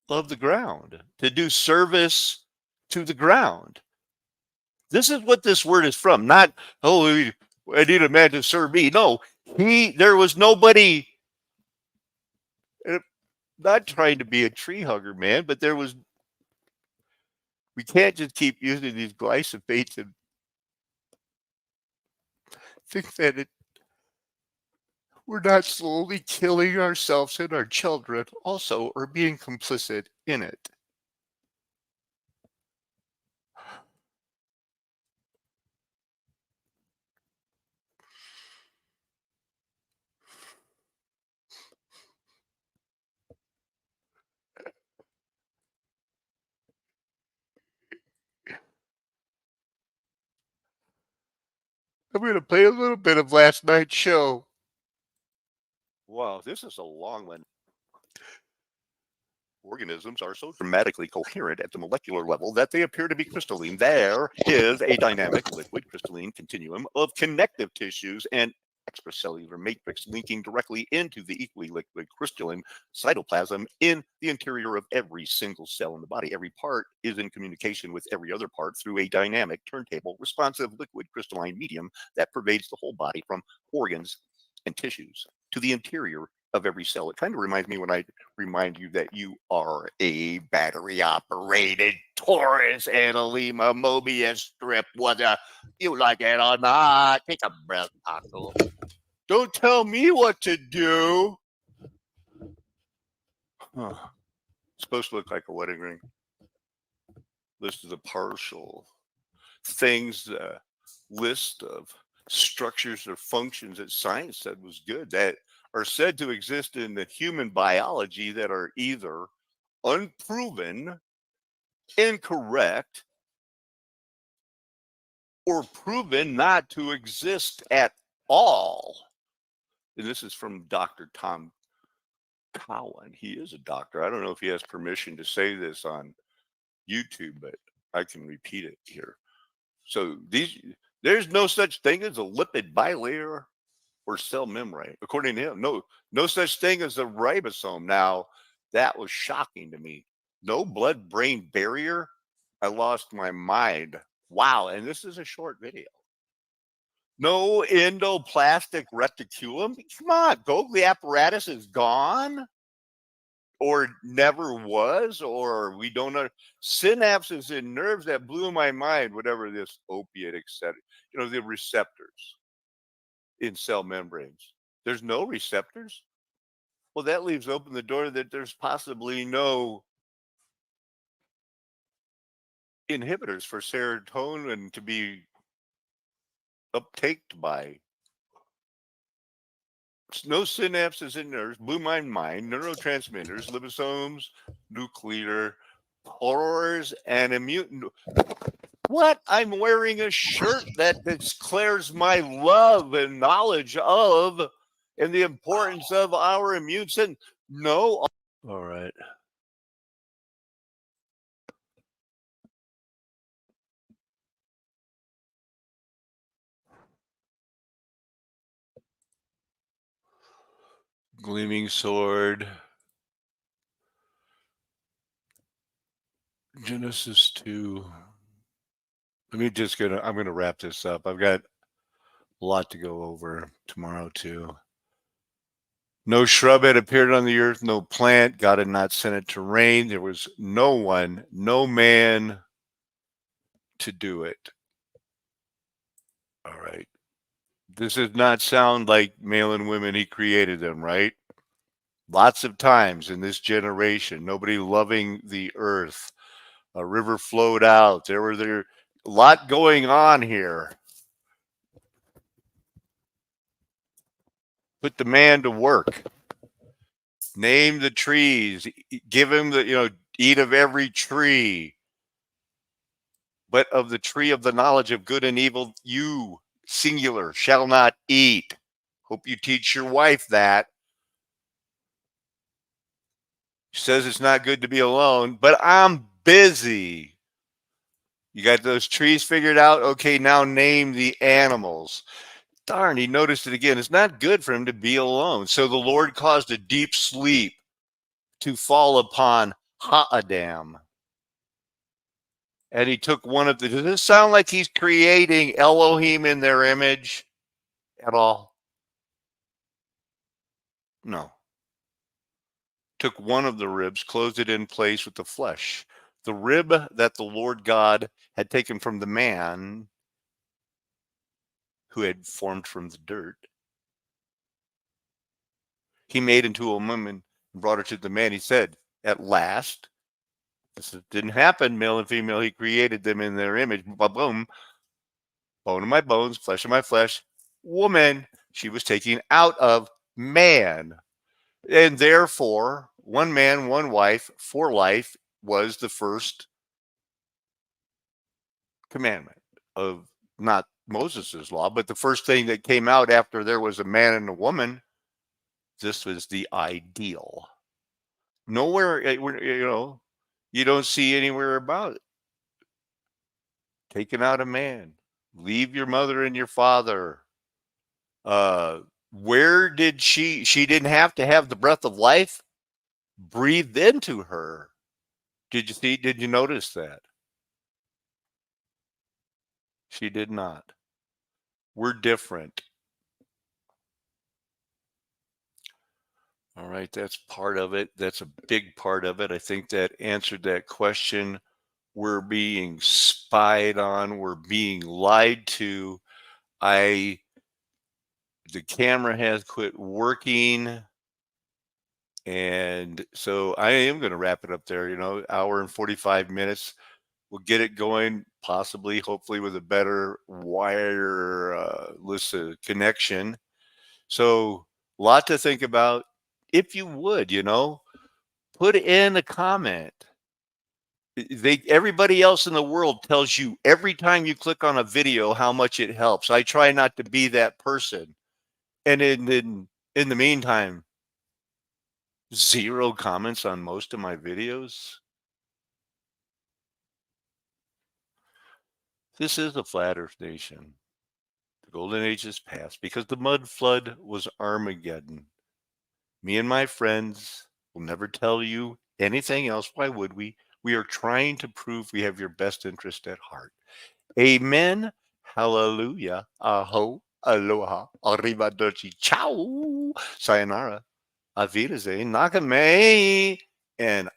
love the ground, to do service to the ground. This is what this word is from. Not, oh, I need a man to serve me. No, there was nobody, not trying to be a tree hugger, man, but we can't just keep using these glyphosates and think that we're not slowly killing ourselves and our children also, or being complicit in it. I'm going to play a little bit of last night's show. Wow, this is a long one. Organisms are so dramatically coherent at the molecular level that they appear to be crystalline. There is a dynamic liquid crystalline continuum of connective tissues and extracellular matrix linking directly into the equally liquid crystalline cytoplasm in the interior of every single cell in the body. Every part is in communication with every other part through a dynamic turntable responsive liquid crystalline medium that pervades the whole body from organs and tissues to the interior of every cell. It kind of reminds me when I remind you that you are a battery operated Taurus Analema Mobius strip, whether you like it or not. Take a breath, Paco. Don't tell me what to do. Huh. It's supposed to look like a wedding ring. List of the partial things, list of structures or functions that science said was good that are said to exist in the human biology that are either unproven, incorrect, or proven not to exist at all. And this is from Dr. Tom Cowan. He is a doctor. I don't know if he has permission to say this on YouTube, but I can repeat it here. So there's no such thing as a lipid bilayer or cell membrane, according to him. No such thing as a ribosome. Now, that was shocking to me. No blood-brain barrier. I lost my mind. Wow, and this is a short video. No endoplastic reticulum. Come on, Golgi apparatus is gone, or never was, or we don't know. Synapses in nerves, that blew my mind. Whatever this opiate, etc. The receptors in cell membranes. There's no receptors. Well, that leaves open the door that there's possibly no inhibitors for serotonin to be uptaked by. No synapses in nerves, blew my mind, neurotransmitters, liposomes, nuclear pores, and immune. What? I'm wearing a shirt that declares my love and knowledge of and the importance of our immune system. No. All right. Gleaming sword. Genesis 2. I'm going to wrap this up. I've got a lot to go over tomorrow too. No shrub had appeared on the earth, no plant. God had not sent it to rain. There was no one, no man to do it. All right. This does not sound like male and women. He created them, right? Lots of times in this generation, nobody loving the earth. A river flowed out. There a lot going on here. Put the man to work. Name the trees. Give him eat of every tree. But of the tree of the knowledge of good and evil, you, singular, shall not eat. Hope you teach your wife that. She says it's not good to be alone, but I'm busy. You got those trees figured out? Okay, now name the animals. Darn, he noticed it again. It's not good for him to be alone. So the Lord caused a deep sleep to fall upon Ha-Adam. And he took one of the. Does this sound like he's creating Elohim in their image at all? No. Took one of the ribs, closed it in place with the flesh. The rib that the Lord God had taken from the man who had formed from the dirt. he made into a woman and brought her to the man. He said, at last, this didn't happen, male and female. He created them in their image. Boom, bone of my bones, flesh of my flesh, woman. She was taken out of man. And therefore, one man, one wife for life was the first commandment of not Moses's law, but the first thing that came out after there was a man and a woman. This was the ideal. Nowhere, you don't see anywhere about it. Taking out a man, leave your mother and your father. Where did she didn't have to have the breath of life breathed into her. Did you notice that? She did not. We're different. All right, that's part of it. That's a big part of it. I think that answered that question. We're being spied on. We're being lied to. The camera has quit working. And so I am going to wrap it up there, hour and 45 minutes. We'll get it going, possibly, hopefully with a better wireless connection. So a lot to think about. If you would, put in a comment. Everybody else in the world tells you every time you click on a video how much it helps. I try not to be that person. And in the meantime, 0 comments on most of my videos. This is a flat earth nation. The golden age is past because the mud flood was Armageddon. Me and my friends will never tell you anything else. Why would we? We are trying to prove we have your best interest at heart. Amen. Hallelujah. Aho. Aloha. Arrivederci. Ciao. Sayonara. Auf Wiedersehen. Nakame. And